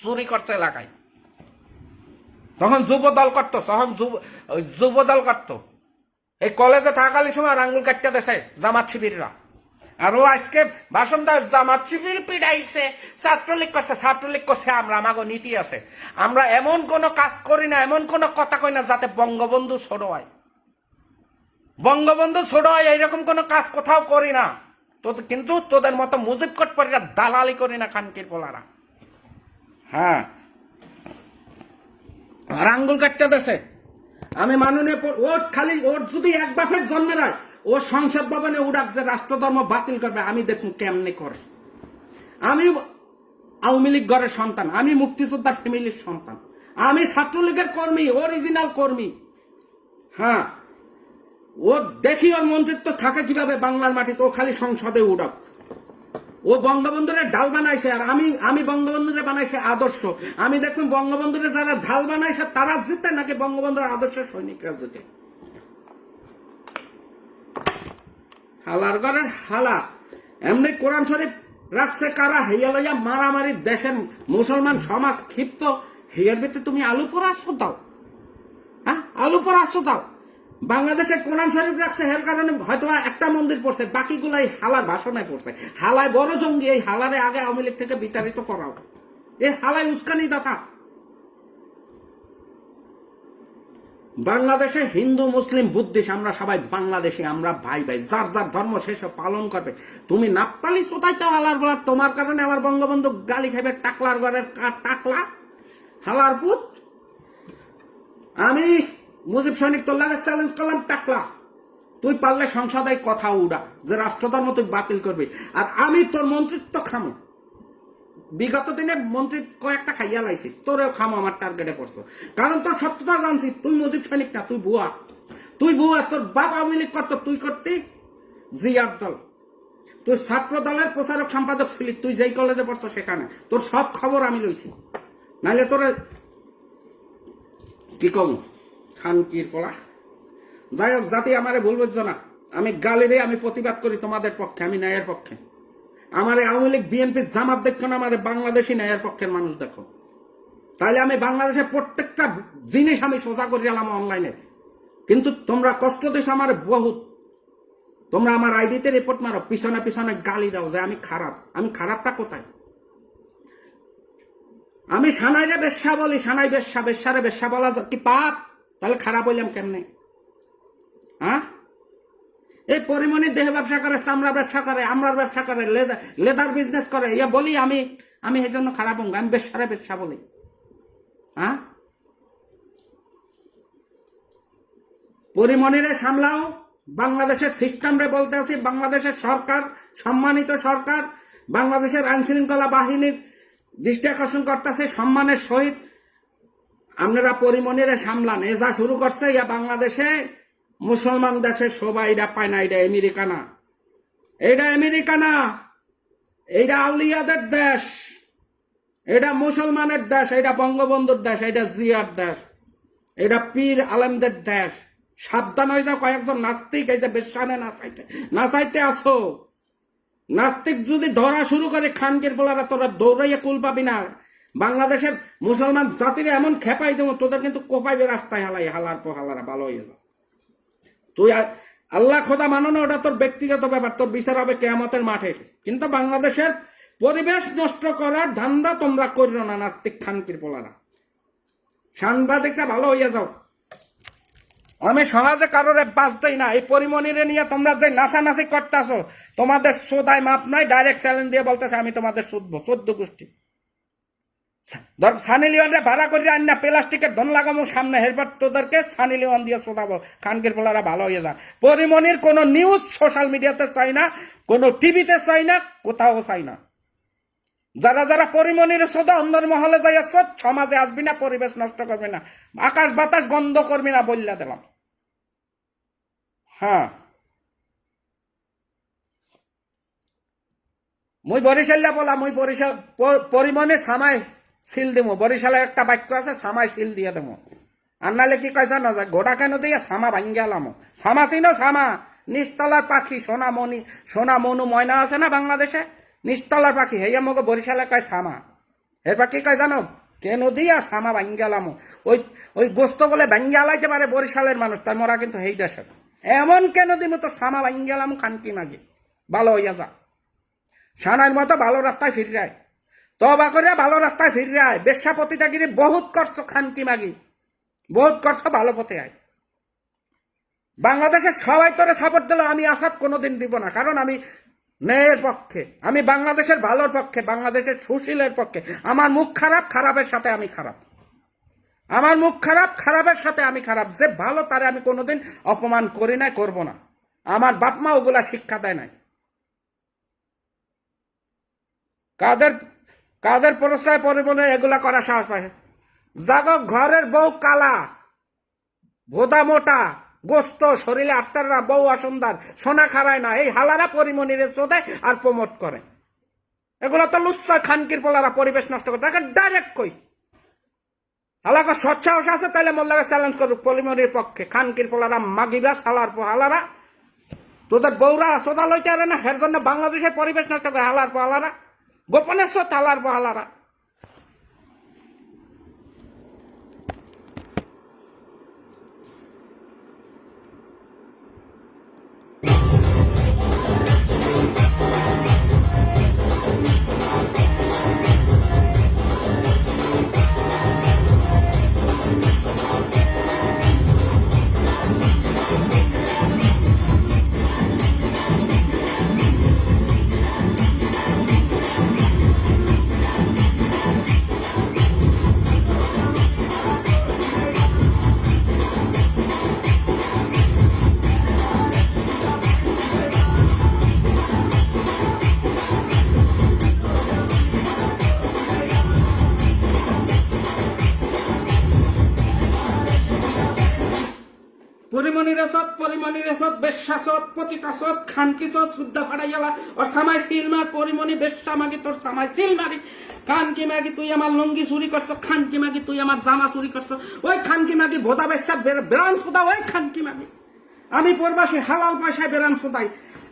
B: চুরি করছে এলাকায়, তখন যুব দল করতো, তখন যুব দল করতো। এই কলেজে থাকাকালীন সময় আর আঙ্গুল কাটতে দেশে জামাত শিবিররা। আর ও আজকে ভাষণ দেয় জামাত শিবির পিড়াইছে, ছাত্রলীগ করছে। ছাত্রলীগ করছে আমরা, আমাগো নীতি আছে। আমরা এমন কোন কাজ করি না, এমন কোন কথা কই না যাতে বঙ্গবন্ধু ছোট হয়। বঙ্গবন্ধু ছোট হয় এইরকম কোন কাজ কোথাও করি না। তো কিন্তু তোদের মতো মুজিব কোট পরিরা দালালি করি না খানকির পোলারা। হ্যাঁ, আর আঙ্গুল কাটতে দেশে। আমি মাননীয় ওর খালি ওর যদি এক বাপের জন্মের হয়, ও সংসদ ভবনে উড়াক যে রাষ্ট্রধর্ম বাতিল করবে, আমি দেখুন কেমনে করে। আমি আওয়ামী লীগ ঘরের সন্তান, আমি মুক্তিযোদ্ধা ফ্যামিলির সন্তান, আমি ছাত্রলীগের কর্মী, অরিজিনাল কর্মী। হ্যাঁ, ও দেখি ওর মন্ত্রিত্ব থাকে কিভাবে বাংলার মাটিতে। ও খালি সংসদে উড়াক। ও বঙ্গবন্ধুরে ঢাল বানাইছে, আর আমি বঙ্গবন্ধুরে বানাইছে আদর্শ। আমি দেখুন বঙ্গবন্ধুরে যারা ঢাল বানাইছে তারা জিতে নাকি বঙ্গবন্ধুর আদর্শ সৈনিকরা জিতে। হালার ঘরের হালা। এমনি কোরআন শরীফ রাখছে কারা, হেয়া লইয়া মারামারি, দেশের মুসলমান সমাজ ক্ষিপ্ত। হেয়ার ভিতরে তুমি আলু পরাচ্ছ দাও, হ্যাঁ আলু পরাচ্ছ দাও। বাংলাদেশে কোরআন শরীফ রাখছে, এর কারণে হয়তো একটা মন্দির পড়ছে, বাকিগুলাই হালার ভাষণে পড়ছে। হালায় বড় জঙ্গি, এই হালারে আগে আওয়ামী লীগ থেকে বিতাড়িত করাও। এই হালায় উস্কানি দাতা। বাংলাদেশে হিন্দু মুসলিম বুদ্ধিস্ট আমরা সবাই বাংলাদেশে, আমরা ভাই ভাই, যার যার ধর্ম সেসব পালন করবে। তুমি নাপতালি সোতাইতে হালার বলা, তোমার কারণে আমার বঙ্গবন্ধু গালি খাইবে। টাকলার ঘরের টাকলা হালার পুত। আমি মুজিব সৈনিক তোর লাগে চ্যালেঞ্জ করলাম, টাকলা তুই পারলে সংসদে কথা উড়া যে রাষ্ট্রধর্ম তুই বাতিল করবি, আর আমি তোর মন্ত্রিত্ব খামো। বিগত দিনে মন্ত্রী কয়েকটা খাইয়া লাইছি, তোরেও খামো, আমার টার্গেটে পড়ছো। কারণ তোর সত্যতা জানছি, তুই মুজিব সৈনিক না, তুই ভুয়া। তুই ভুয়া। তোর বাপ আওয়ামী লীগ করতো, তুই করতি জিয়ার দল। তুই ছাত্র দলের প্রচারক সম্পাদক ছিলি, তুই যেই কলেজে পড়ছো সেখানে। তোর সব খবর আমি লইছি, নাইলে তোরে কি কম খানকির পোলা। যাই হোক, জাতি আমারে ভুল বুঝছো না। আমি গালি দিয়ে আমি প্রতিবাদ করি তোমাদের পক্ষে, আমি ন্যায়ের পক্ষে। আমার আওয়ামী লীগ বিএনপি জামাত দেখো না, আমার বাংলাদেশি ন্যায়ের পক্ষের মানুষ দেখো। তাইলে আমি বাংলাদেশের প্রত্যেকটা জিনিস আমি সোজা করে গেলাম অনলাইনে। কিন্তু তোমরা কষ্ট দিস আমার বহুত। তোমরা আমার আইডিতে রিপোর্ট মারো, পিছনে পিছনে গালি দাও যে আমি খারাপ। আমি খারাপটা কোথায়? আমি সানাইরে বেশ্যা বলি, সানাই বেশ্যা, বেশ্যারে বেশ্যা বলা কি পাপ? তাহলে খারাপ হইলাম কেমনে? হ্যাঁ, এই পরিমণি দেহ ব্যবসা করে, চামড়া ব্যবসা করে, আমরার ব্যবসা করে, লেদার বিজনেস করে, ইয়া বলি আমি এই জন্য খারাপ হবো? আমি বেশ্যারে বেশ্যা বলি? হ্যাঁ, পরিমণিরে সামলাও। বাংলাদেশের সিস্টেমরে বলতে আছি, বাংলাদেশের সরকার, সম্মানিত সরকার, বাংলাদেশের আইন শৃঙ্খলা বাহিনীর দৃষ্টি আকর্ষণ করতেছে সম্মানের সহিত। আপনারা পরিমণিরে সামলান। এ যা শুরু করছে, ইয়া বাংলাদেশে মুসলমান দেশে সবাই এটা পায় না। এটা আমেরিকা না, এটা আমেরিকা না, এটা আউলিয়াদের দেশ, এটা মুসলমানের দেশ, এটা বঙ্গবন্ধুর দেশ, এটা জিয়ার দেশ, এটা পীর আলেমদের দেশ। সাবধান হয়ে যাও কয়েকজন নাস্তিক, এই যে বেশানে নাচাইতে আসো। নাস্তিক যদি ধরা শুরু করে খানকির বলারা, তোরা দৌড়াইয়া কুল পাবি না। বাংলাদেশের মুসলমান জাতিরা এমন খেপাই দেবো, তোদের কিন্তু কোপাইবে রাস্তায় হালাই। হালার পো হালারা ভালো হয়ে যাও। তুই আল্লাহ খোদা মানো না, ওটা তোর ব্যক্তিগত ব্যাপার, তোর বিচার হবে কিয়ামতের মাঠে। কিন্তু বাংলাদেশের পরিবেশ নষ্ট করার ধান্দা তোমরা করিও না, নাস্তিক খানকির পোলারা। সাংবাদিকরা ভালো হইয়া যাও। আমি সমাজে কারোর বাস দেই না। এই পরিমণিরে নিয়ে তোমরা যে নাচানাচি করতেছো, তোমাদের সোদায় মাপ নাই। ডাইরেক্ট চ্যালেঞ্জ দিয়ে বলতেছে আমি তোমাদের শুধবো 14 গোষ্ঠী। ধর সানি লিওনরে ভাড়া করে আন না, প্লাস্টিকের ধন লাগামো সামনে, হেরবার তোদেরকে সানি লিওন দিয়ে শোধাবো। খানকির পোলারা ভালো হয়ে যা। পরিমণির কোনো নিউজ সোশ্যাল মিডিয়াতে চাই না, কোনো টিভিতে চাই না, কোথাও চাই না। যারা যারা পরিমণির শোধা অন্দর মহলে যাইয়া সমাজে আসবি না, পরিবেশ নষ্ট করবি না, আকাশ বাতাস গন্ধ করবি না, বললা দিলাম। হ্যাঁ, মুই বরিশাল্লা বলা, মুই বরিশাল পরিমণে সামাই সিল দেবো। বরিশালের একটা বাক্য আছে, সামাই সিল দিয়ে দেবো। আর নাহলে কি কয় জানো যায় ঘোড়া কেন দিয়ে সামা ভাঙ্গি গেলাম সামা চিনো সামা নিচতলার পাখি সোনামণি সোনা মনু ময়না আছে না বাংলাদেশে নিচতলার পাখি হেয়া মগো বরিশালে কয় সামা এরপর কি কয় জানো কেন দিয়া সামা ভাঙ্গি গেলাম ওই গোস্ত বলে ভাঙ্গি আলাইতে পারে বরিশালের মানুষ তাই মোরা কিন্তু হেই দেশের এমন কেন দিব তো সামা ভাঙ্গি গেলাম খানকি মাগি ভালো হইয়া যা সানার মতো ভালো রাস্তায় ফিরায় তবা করে ভালো রাস্তায় ফিরায় বেশ্যাপতিটাগিরি বহুত করছো খানকি মাগি বহুত করছো ভালো পথে আয় বাংলাদেশের সবাই তোরে সাপোর্ট দিল আমি আসাদ কোনোদিন দিব না কারণ আমি ন্যায়ের পক্ষে আমি বাংলাদেশের ভালোর পক্ষে বাংলাদেশের সুশীলের পক্ষে আমার মুখ খারাপ খারাপের সাথে আমি খারাপ আমার মুখ খারাপ খারাপের সাথে আমি খারাপ যে ভালো তারে আমি কোনোদিন অপমান করি নাই করব না আমার বাপ মা ওগুলা শিক্ষা দেয় নাই কাদের কাদের প্রশ্রয় পরিবহনে এগুলা করা সাহস পায় জাগো ঘরের বউ কালা ভোদা মোটা গোস্ত শরীরে আত্মাররা বউ অসুন্দর সোনা খারায় না এই হালারা পরিমণিরে চোদে আর প্রমোট করে এগুলো তো লুচ্চা খানকির পোলারা পরিবেশ নষ্ট করে তাকে ডাইরেক্ট কই হালাকা সৎসাহস আছে তাহলে মোল্লাকে চ্যালেঞ্জ করুক পরিমণির পক্ষে খানকির পোলারা মাগিবাস হালার হালারা তোদের বউরা সোদা লইতে পারে না এর জন্য বাংলাদেশের পরিবেশ নষ্ট করে হালার হালারা গোপনে সত হালার হালারা পরিমণির সৎ বেশ্যা সৎ পতিতা সৎ খানকি সৎ শুদ্ধ ফাড়াই গেলা ওর সামাই সিল মার পরিমণি বেশ্যা মাগি তোর সামাই সিল মারি খানকি মাগি তুই আমার লঙ্গি চুরি করছো খানকি মাগি তুই আমার জামা চুরি করছো ওই খানকি মাগি ভোদা বেশ্যা বেরাম সুদা ওই খানকি মাগি আমি পরবাসী হালাল পয়সায় বেরাম সুদাই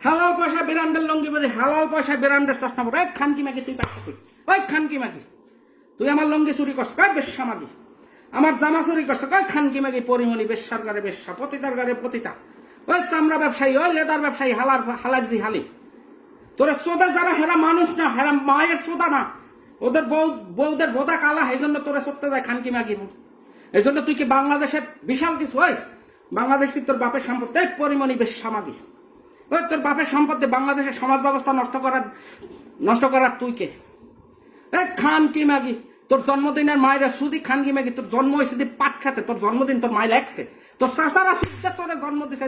B: হালাল পয়সায় বেরান্ডের লঙ্গি বেরি হালাল পয়সায় বেরান্ডের চশমা পড়ে ওই খানকি মাগি তুই পাচ্ছ তুই ওই খানকি মাগি তুই আমার লঙ্গি চুরি করছো কয় বেশ্যা মাগি আমার জামা চুরি করছে কয় খানকি মাগি পরিমণি বেশ্যার গারে বেশ্যা পতিতার গারে পতিতা ওই চামড়া ব্যবসায়ী ওই লেদার ব্যবসায়ী হালার জি হালি তোরা সোদা যারা হেরা মানুষ না হেরা মায়ের সোদা না ওদের বউদের বোধা কালা এই জন্য তোরা সত্যি যায় খানকি মাগি এই জন্য তুই কি বাংলাদেশের বিশাল কিছু ওই বাংলাদেশ কি তোর বাপের সম্পত্তি পরিমণি বেশ্যা মাগি ওই তোর বাপের সম্পত্তি বাংলাদেশের সমাজ ব্যবস্থা নষ্ট করার তুই কে খানকি মাগি তোর জন্মদিনের মায়েরা সুদি খানকি মাগি তোর জন্ম হয়েছে পাট খাতে তোর জন্মদিন তোর মায়ের লাগছে তোর চাষারা সুদে তোর জন্ম দিছে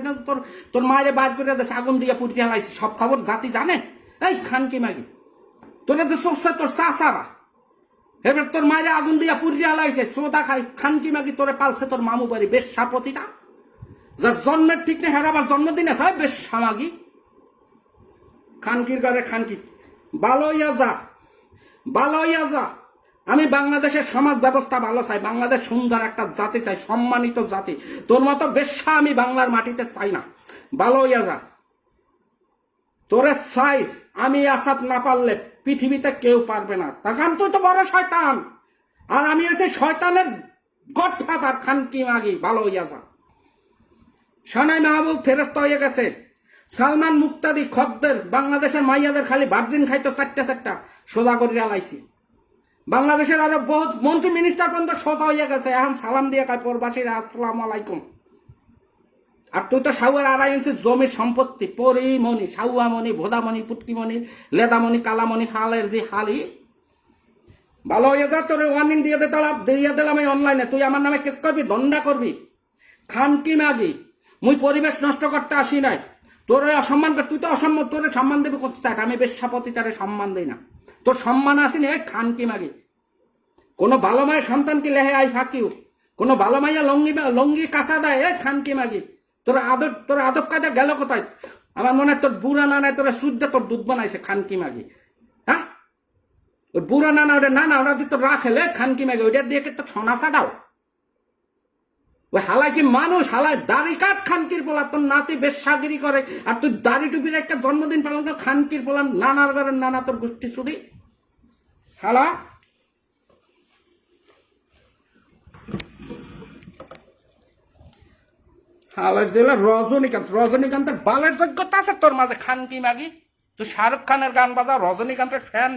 B: তোর মায়ের বাইর করে দিয়েছে আগুন দিয়ে পুড়িয়ে হালাইছে সব খবর জাতি জানে এই খানকি মাগি তোরা যে চলছে তোর চাষারা এবার তোর মায়ের আগুন দিয়ে পুড়িয়ে হালাইছে সোদা খাই খানকি মাগি তোরে পালছে তোর মামু বাড়ি বেশ্যাপতিটা যার জন্মের ঠিক নেই হেরাবার জন্মদিন আছে বেশ্যা মাগি খানকির ঘরে খানকি ভালো হইয়া যা আমি বাংলাদেশের সমাজ ব্যবস্থা ভালো চাই বাংলাদেশ সুন্দর একটা জাতি চাই সম্মানিত জাতি তোর মতো বেশ্যা আমি বাংলার মাটিতে চাই না ভালো হইয়া যা তোরে চাই আমি আসাদ না পারলে পৃথিবীতে কেউ পারবে না তার কারণ তুই তো বড় শয়তান আর আমি আছি শয়তানের গডফাদার খানকি মাগি ভালো হইয়া যা সানাই মাহবুব ফেরস্ত হয়ে গেছে সালমান মুক্তাদি খদ্দের বাংলাদেশের মাইয়াদের খালি ভার্জিন খাইতো চারটা সোজা করে আলাইছি বাংলাদেশের আরো বহুত মন্ত্রী মিনিস্টার পর্যন্ত সোজা হয়ে গেছে এখন সালাম দিয়ে কায় প্রবাসীরা আসসালামু আলাইকুম আর তুই তো সাউয়ার 2.5 ইঞ্চি জমির সম্পত্তি পরিমণি সাউয়ামণি ভোদামণি পুটকিমণি লেদামণি কালামণি হালের যে হালি ভালো হয়ে যা তোর ওয়ার্নিং দিয়ে দিলাম এই অনলাইনে তুই আমার নামে কেস করবি দণ্ডা করবি খানকি মাগি মুই পরিবেশ নষ্ট করতে আসি নাই তোর অসম্মান কর তুই তো অসম্মান তোর সম্মান দেবে করতে চাই আমি বেশ্যাপতি তারে সম্মান দেই না তোর সম্মান আসেনি খানকি মাগি কোনো ভালো মায়ের সন্তানকে লেহে আই ফাঁকিও কোনো ভালো মাইয়া লঙ্গি কাঁচা দেয় খানকি মাগি তোর আদব কায়দা গেল কোথায় আমার মনে হয় তোর বুড়া নানায় তোরা শুদ্ধ তোর দুধ বানাইছে খানকি মাগি হ্যাঁ ওই বুড়া নানা ওটা না ওরা তোর রাখেলে খানকি মাগি ওইটার দিয়ে তোর ছনা চাটাও ওই হালাই কি মানুষ? হালাই দাড়ি কাট খানকির পোলা, তোর নাতি বেশ্যাগিরি করে আর তুই দাড়ি টুপির একটা জন্মদিন পালন করে খানকির পোলা, নানার ঘরের নানা তোর গোষ্ঠী শুধু হালা। রজনীকান্তের বালের যোগ্যতা আছে তোর মাঝে? খানকি মাগি তুই শাহরুখ খানের গান বাজা, রজনীকান্তের ফ্যান,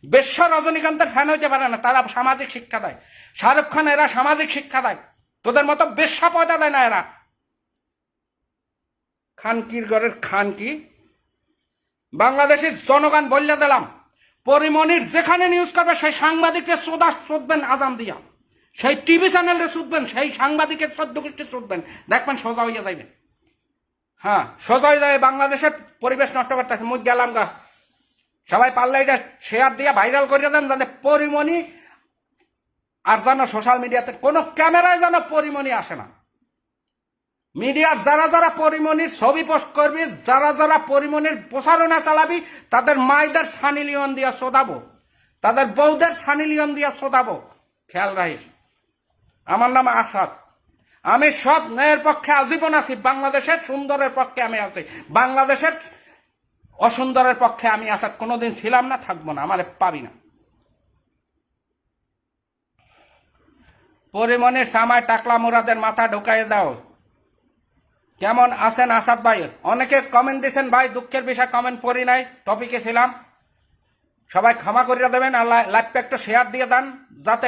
B: বেশ্যা রজনীকান্তের ফ্যান হইতে পারে না, তারা সামাজিক শিক্ষা দেয়। শাহরুখ খান এরা সামাজিক শিক্ষা দেয়, তোদের মতো বেশ্যা পয়দা দেয় না এরা। খানকির ঘরের খানকি। বাংলাদেশের জনগণ বললে দিলাম, পরিমণির যেখানে নিউজ করবে সেই সাংবাদিককে চোদবেন আজাম দিয়া, সেই টিভি চ্যানেলে চুদবেন, সেই সাংবাদিকের 14 গোষ্ঠী চুদবেন, দেখবেন সোজা হইয়া যাইবে। হ্যাঁ, সোজা হয়ে যাবে। বাংলাদেশের পরিবেশ নষ্ট করতেছে। মুখ গেলাম গা, সবাই পারলে এটা শেয়ার দিয়ে ভাইরাল করে দেন, যাতে পরিমণি আর যেন সোশ্যাল মিডিয়াতে কোনো ক্যামেরায় যেন পরিমণি আসে না। মিডিয়ার যারা যারা পরিমণির ছবি পোস্ট করবি, যারা যারা পরিমণির প্রচারণা চালাবি, তাদের মায়েদের সানি লিওন দিয়া শোধাবো, তাদের বউদের সানি লিওন দিয়া শোধাবো। খেয়াল রাখিস। আমার নাম আসাদ, আমি সৎ ন্যায়ের পক্ষে আজীবন আছি। বাংলাদেশের সুন্দরের পক্ষে আমি আছি, বাংলাদেশের অসুন্দরের পক্ষে আমি আসাদ কোনোদিন ছিলাম না, থাকবো না, আমার পাবি না। পরিমণির সামায় টাকলা মুরাদের মাথা ঢুকাই দাও। কেমন আছেন আসাদ ভাই? অনেকে কমেন্ট দিয়েছেন ভাই, দুঃখের বিষয় কমেন্ট পড়ি নাই, টপিকে ছিলাম, সবাই ক্ষমা করিয়া দেবেন। আর লাইভটা একটু শেয়ার দিয়ে দেন, যাতে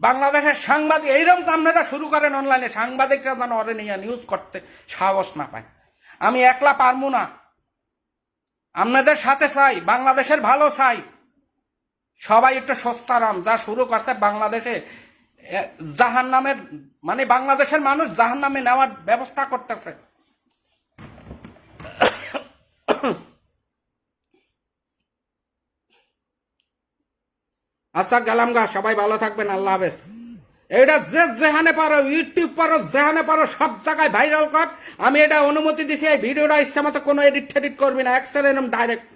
B: বাংলাদেশের সাংবাদিক এইরকম আপনারা শুরু করেন অনলাইনে, সাংবাদিকরা যেন অরে নিয়ে নিউজ করতে সাহস না পায়। আমি একলা পারবো না, আপনাদের সাথে চাই, বাংলাদেশের ভালো চাই। সবাই একটু সস্তারাম, যা শুরু করছে বাংলাদেশে জাহান নামের, মানে বাংলাদেশের মানুষ জাহান নামে নেওয়ার ব্যবস্থা করতেছে। আচ্ছা গেলাম গা, সবাই ভালো থাকবেন, আল্লাহ হাফেজ। এটা যে যেখানে পারো, ইউটিউব পারো, যেখানে পারো সব জায়গায় ভাইরাল কর। আমি এটা অনুমতি দিছি, এই ভিডিওটা ইচ্ছা মতো কোনো এডিট টেডিট করবি না, এরকম ডাইরেক্ট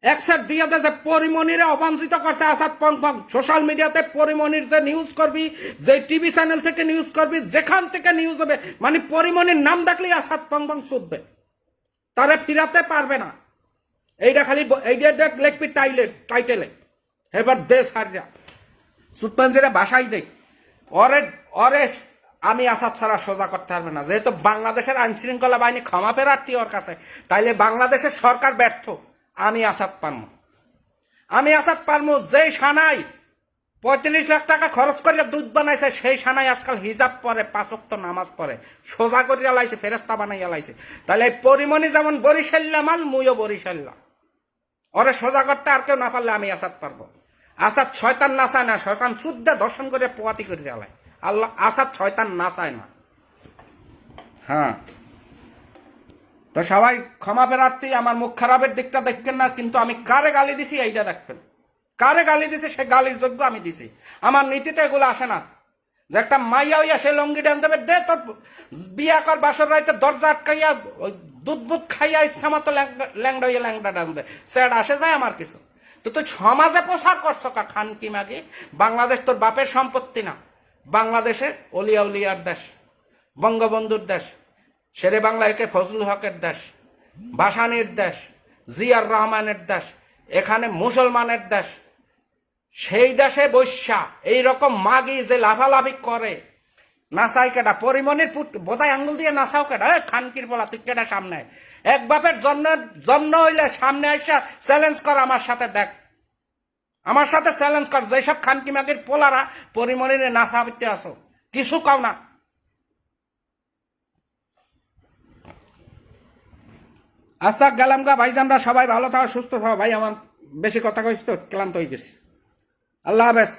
B: অ্যাকসেপ্ট দিয়ে দে যে পরিমণিরে অবাঞ্ছিত করছে আসাদ পং। সোশ্যাল মিডিয়াতে পরিমণির যে নিউজ করবি, যে টিভি চ্যানেল থেকে নিউজ করবি, যেখান থেকে নিউজ হবে, মানে পরিমণির নাম দেখলেই আসাদ পং শুধবে, তারে ফিরাতে পারবে না। এইটা খালি এইটা দেখ লিখবি টাইটেলে, এবার দেশ হারিয়া সুতপাঞ্জিরা বাসাই দেখ, অরে অরে আমি আসাদ ছাড়া সোজা করতে পারবে না। যেহেতু বাংলাদেশের আইন শৃঙ্খলা বাহিনী ক্ষমা প্রার্থী ওর কাছে, তাইলে বাংলাদেশের সরকার ব্যর্থ। আমি আসাদ পারমু, আমি আসাদ পারমু। যেই সানাই 35 লাখ টাকা খরচ করিয়া দুধ বানাইছে, সেই সানাই আজকাল হিজাব পরে, 5 ওয়াক্ত নামাজ পড়ে, সোজা করিয়া লাইছে, ফেরেস্তা বানাইয়া লাইছে। তাহলে এই পরিমণি যেমন বরিশাল্লা মাল, মুইও বরিশাল্লা। ওরে সোজা করতে আর কেউ না পারলে আমি আসাদ পারবো। আসাদ শয়তান না চায় না, শয়তান চুদ্দা দর্শন করে পোয়াতি করে আলায়। আল্লাহ আসাদ শয়তান না চায় না। হ্যাঁ, তো সবাই ক্ষমা প্রার্থী, আমার মুখ খারাপের দিকটা দেখবেন না, কিন্তু আমি কারে গালি দিছি এইটা দেখবেন। কারে গালি দিছি সে গালির যোগ্য আমি দিছি। আমার নীতিতে এগুলো আসে না যে একটা মাইয়া হইয়া সে লঙ্গি ডান দেবে, দে তোর বিয়া কর, বাসর রাইতে দরজা আটকাইয়া দুধ বুধ খাইয়া ইচ্ছা মতো ল্যাংডা হইয়া ল্যাংডা ডান্স দেয়, স্যাড আসে যায় আমার কিছু। তো তুই সমাজে প্রসার করছো কা খানকি মাগে? বাংলাদেশ তোর বাপের সম্পত্তি না, বাংলাদেশে অলিয়া উলিয়ার দেশ, বঙ্গবন্ধুর দেশ, শেরে বাংলা একে ফজলুল হকের দেশ, ভাসানীর দেশ, জিয়ার রহমানের দেশ, এখানে মুসলমানের দেশ। সেই দেশে বৈশা এইরকম মাগি যে লাফালাফি করে, নাচাই কেটা? পরিমণির বোধায় আঙ্গুল দিয়ে নাচাও কেটা? খানকির বলা তুই কেটা সামনে? এক বাপের জন্ম হইলে সামনে আসা চ্যালেঞ্জ কর আমার সাথে, দেখ আমার সাথে চ্যালেঞ্জ কর, যেসব খানকি মাগির পোলারা পরিমণির নাচাবিতে আসো, কিছু কাও না। আচ্ছা গেলাম গা ভাইজানরা, সবাই ভালো থাকো, সুস্থ থাকো। ভাই আমার বেশি কথা কইস তো, ক্লান্ত হয়ে গেছি। আল্লাহ হাফেজ।